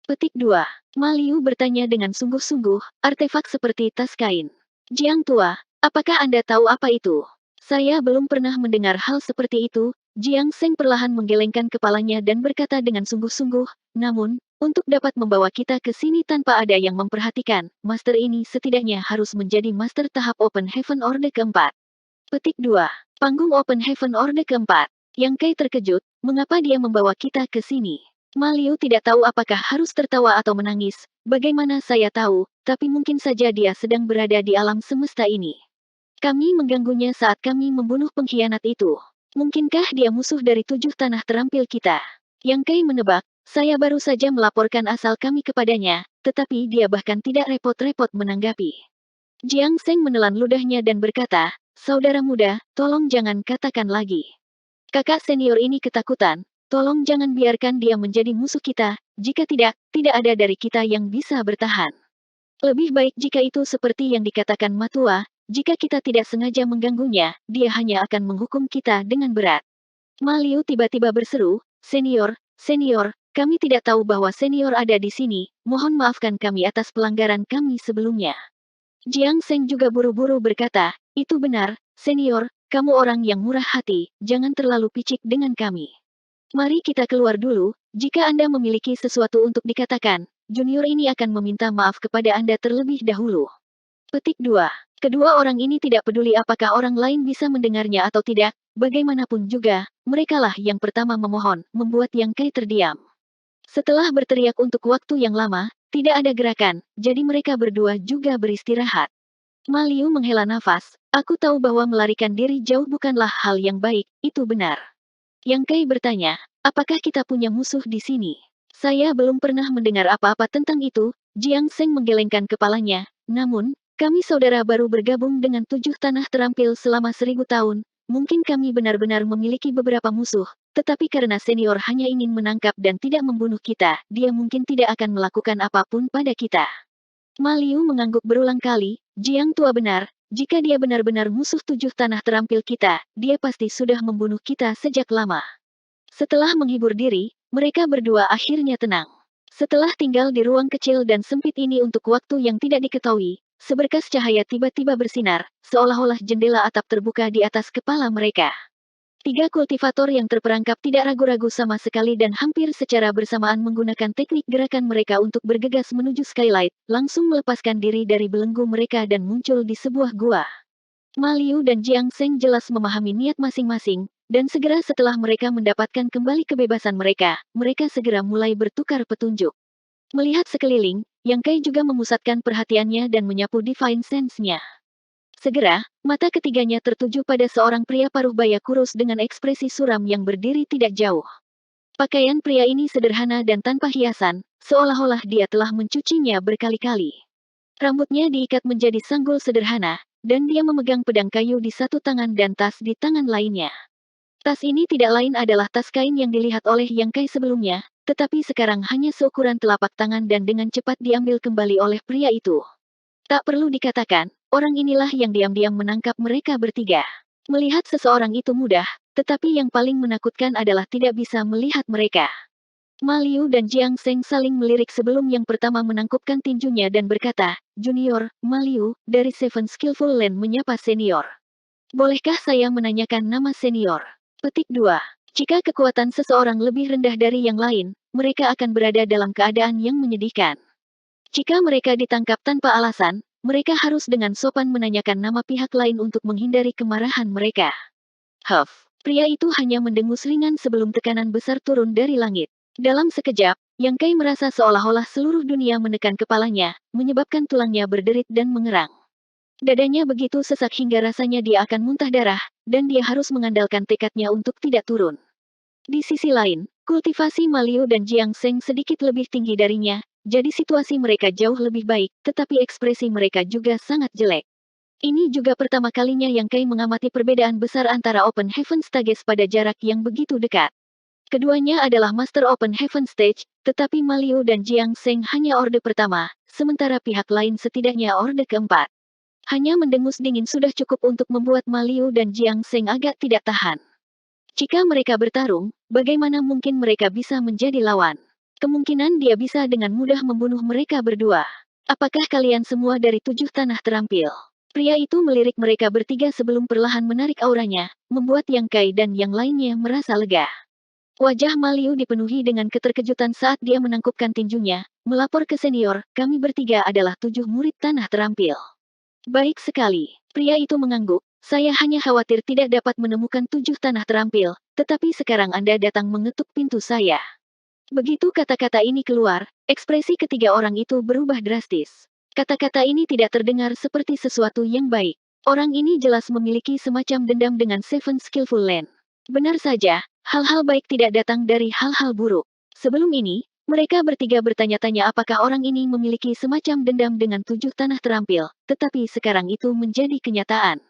Petik 2. Ma Liu bertanya dengan sungguh-sungguh, artefak seperti tas kain. Jiang tua, apakah Anda tahu apa itu? Saya belum pernah mendengar hal seperti itu. Jiang Seng perlahan menggelengkan kepalanya dan berkata dengan sungguh-sungguh, namun, untuk dapat membawa kita ke sini tanpa ada yang memperhatikan, master ini setidaknya harus menjadi master tahap Open Heaven Orde keempat. Petik 2. Panggung Open Heaven Orde keempat. Yang Kai terkejut, mengapa dia membawa kita ke sini? Ma Liu tidak tahu apakah harus tertawa atau menangis, bagaimana saya tahu, tapi mungkin saja dia sedang berada di alam semesta ini. Kami mengganggunya saat kami membunuh pengkhianat itu. Mungkinkah dia musuh dari 7 tanah terampil kita? Yang Kai menebak, saya baru saja melaporkan asal kami kepadanya, tetapi dia bahkan tidak repot-repot menanggapi. Jiang Seng menelan ludahnya dan berkata, saudara muda, tolong jangan katakan lagi. Kakak senior ini ketakutan, tolong jangan biarkan dia menjadi musuh kita, jika tidak, tidak ada dari kita yang bisa bertahan. Lebih baik jika itu seperti yang dikatakan Matua, jika kita tidak sengaja mengganggunya, dia hanya akan menghukum kita dengan berat. Ma Liu tiba-tiba berseru, senior, senior, kami tidak tahu bahwa senior ada di sini, mohon maafkan kami atas pelanggaran kami sebelumnya. Jiang Seng juga buru-buru berkata, itu benar, senior, kamu orang yang murah hati, jangan terlalu picik dengan kami. Mari kita keluar dulu, jika Anda memiliki sesuatu untuk dikatakan, junior ini akan meminta maaf kepada Anda terlebih dahulu. Petik 2. Kedua orang ini tidak peduli apakah orang lain bisa mendengarnya atau tidak, bagaimanapun juga, merekalah yang pertama memohon, membuat Yang Kai terdiam. Setelah berteriak untuk waktu yang lama, tidak ada gerakan, jadi mereka berdua juga beristirahat. Ma Liu menghela nafas, aku tahu bahwa melarikan diri jauh bukanlah hal yang baik, itu benar. Yang Kai bertanya, apakah kita punya musuh di sini? Saya belum pernah mendengar apa-apa tentang itu, Jiang Seng menggelengkan kepalanya, namun, kami saudara baru bergabung dengan 7 tanah terampil selama 1000 tahun, mungkin kami benar-benar memiliki beberapa musuh, tetapi karena senior hanya ingin menangkap dan tidak membunuh kita, dia mungkin tidak akan melakukan apapun pada kita. Ma Liu mengangguk berulang kali, Jiang tua benar, jika dia benar-benar musuh 7 tanah terampil kita, dia pasti sudah membunuh kita sejak lama. Setelah menghibur diri, mereka berdua akhirnya tenang. Setelah tinggal di ruang kecil dan sempit ini untuk waktu yang tidak diketahui, seberkas cahaya tiba-tiba bersinar, seolah-olah jendela atap terbuka di atas kepala mereka. 3 kultivator yang terperangkap tidak ragu-ragu sama sekali dan hampir secara bersamaan menggunakan teknik gerakan mereka untuk bergegas menuju skylight, langsung melepaskan diri dari belenggu mereka dan muncul di sebuah gua. Ma Liu dan Jiang Seng jelas memahami niat masing-masing, dan segera setelah mereka mendapatkan kembali kebebasan mereka, mereka segera mulai bertukar petunjuk. Melihat sekeliling, Yang Kai juga memusatkan perhatiannya dan menyapu Divine Sense-nya. Segera, mata ketiganya tertuju pada seorang pria paruh baya kurus dengan ekspresi suram yang berdiri tidak jauh. Pakaian pria ini sederhana dan tanpa hiasan, seolah-olah dia telah mencucinya berkali-kali. Rambutnya diikat menjadi sanggul sederhana, dan dia memegang pedang kayu di satu tangan dan tas di tangan lainnya. Tas ini tidak lain adalah tas kain yang dilihat oleh Yang Kai sebelumnya, tetapi sekarang hanya seukuran telapak tangan dan dengan cepat diambil kembali oleh pria itu. Tak perlu dikatakan, orang inilah yang diam-diam menangkap mereka bertiga. Melihat seseorang itu mudah, tetapi yang paling menakutkan adalah tidak bisa melihat mereka. Ma Liu dan Jiang Seng saling melirik sebelum yang pertama menangkupkan tinjunya dan berkata, Junior, Ma Liu, dari Seven Skillful Land menyapa senior. Bolehkah saya menanyakan nama senior? Petik 2. Jika kekuatan seseorang lebih rendah dari yang lain, mereka akan berada dalam keadaan yang menyedihkan. Jika mereka ditangkap tanpa alasan, mereka harus dengan sopan menanyakan nama pihak lain untuk menghindari kemarahan mereka. Pria itu hanya mendengus ringan sebelum tekanan besar turun dari langit. Dalam sekejap, Yang Kai merasa seolah-olah seluruh dunia menekan kepalanya, menyebabkan tulangnya berderit dan mengerang. Dadanya begitu sesak hingga rasanya dia akan muntah darah, dan dia harus mengandalkan tekadnya untuk tidak turun. Di sisi lain, kultivasi Ma Liu dan Jiang Seng sedikit lebih tinggi darinya, jadi situasi mereka jauh lebih baik, tetapi ekspresi mereka juga sangat jelek. Ini juga pertama kalinya Yang Kai mengamati perbedaan besar antara Open Heaven Stages pada jarak yang begitu dekat. Keduanya adalah Master Open Heaven Stage, tetapi Ma Liu dan Jiang Seng hanya orde pertama, sementara pihak lain setidaknya orde keempat. Hanya mendengus dingin sudah cukup untuk membuat Ma Liu dan Jiang Seng agak tidak tahan. Jika mereka bertarung, bagaimana mungkin mereka bisa menjadi lawan? Kemungkinan dia bisa dengan mudah membunuh mereka berdua. Apakah kalian semua dari 7 tanah terampil? Pria itu melirik mereka bertiga sebelum perlahan menarik auranya, membuat Yang Kai dan yang lainnya merasa lega. Wajah Ma Liu dipenuhi dengan keterkejutan saat dia menangkupkan tinjunya, melapor ke senior, kami bertiga adalah 7 murid tanah terampil. Baik sekali, pria itu mengangguk, saya hanya khawatir tidak dapat menemukan 7 tanah terampil, tetapi sekarang Anda datang mengetuk pintu saya. Begitu kata-kata ini keluar, ekspresi ketiga orang itu berubah drastis. Kata-kata ini tidak terdengar seperti sesuatu yang baik. Orang ini jelas memiliki semacam dendam dengan Seven Skillful Land. Benar saja, hal-hal baik tidak datang dari hal-hal buruk. Sebelum ini, mereka bertiga bertanya-tanya apakah orang ini memiliki semacam dendam dengan 7 tanah terampil, tetapi sekarang itu menjadi kenyataan.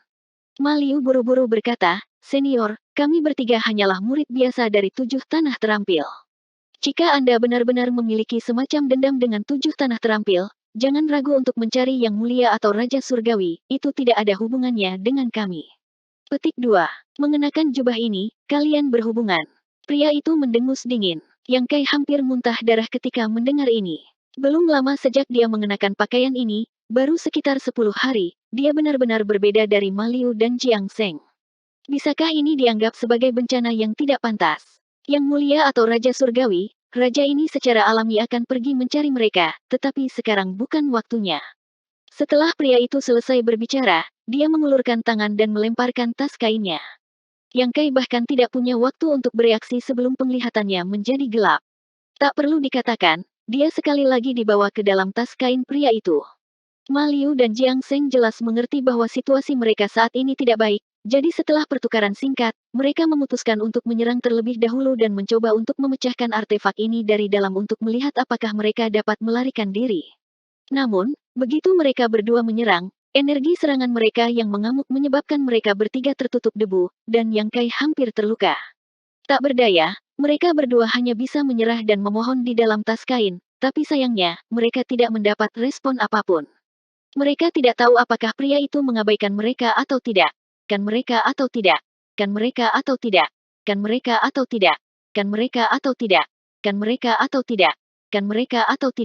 Ma Liu buru-buru berkata, Senior, kami bertiga hanyalah murid biasa dari 7 tanah terampil. Jika Anda benar-benar memiliki semacam dendam dengan 7 tanah terampil, jangan ragu untuk mencari yang mulia atau Raja Surgawi, itu tidak ada hubungannya dengan kami. Petik 2. Mengenakan jubah ini, kalian berhubungan. Pria itu mendengus dingin. Yang Kai hampir muntah darah ketika mendengar ini. Belum lama sejak dia mengenakan pakaian ini, baru sekitar 10 hari, dia benar-benar berbeda dari Ma Liu dan Jiang Seng. Bisakah ini dianggap sebagai bencana yang tidak pantas? Yang mulia atau Raja Surgawi, raja ini secara alami akan pergi mencari mereka, tetapi sekarang bukan waktunya. Setelah pria itu selesai berbicara, dia mengulurkan tangan dan melemparkan tas kainnya. Yang Kai bahkan tidak punya waktu untuk bereaksi sebelum penglihatannya menjadi gelap. Tak perlu dikatakan, dia sekali lagi dibawa ke dalam tas kain pria itu. Ma Liu dan Jiang Seng jelas mengerti bahwa situasi mereka saat ini tidak baik, jadi setelah pertukaran singkat, mereka memutuskan untuk menyerang terlebih dahulu dan mencoba untuk memecahkan artefak ini dari dalam untuk melihat apakah mereka dapat melarikan diri. Namun, begitu mereka berdua menyerang, energi serangan mereka yang mengamuk menyebabkan mereka bertiga tertutup debu, dan Yang Kai hampir terluka. Tak berdaya, mereka berdua hanya bisa menyerah dan memohon di dalam tas kain, tapi sayangnya, mereka tidak mendapat respon apapun. Mereka tidak tahu apakah pria itu mengabaikan mereka atau tidak. Kan mereka atau tidak. Kan mereka atau tidak. Kan mereka atau tidak. Kan mereka atau tidak. Kan mereka atau tidak. Kan mereka atau tidak.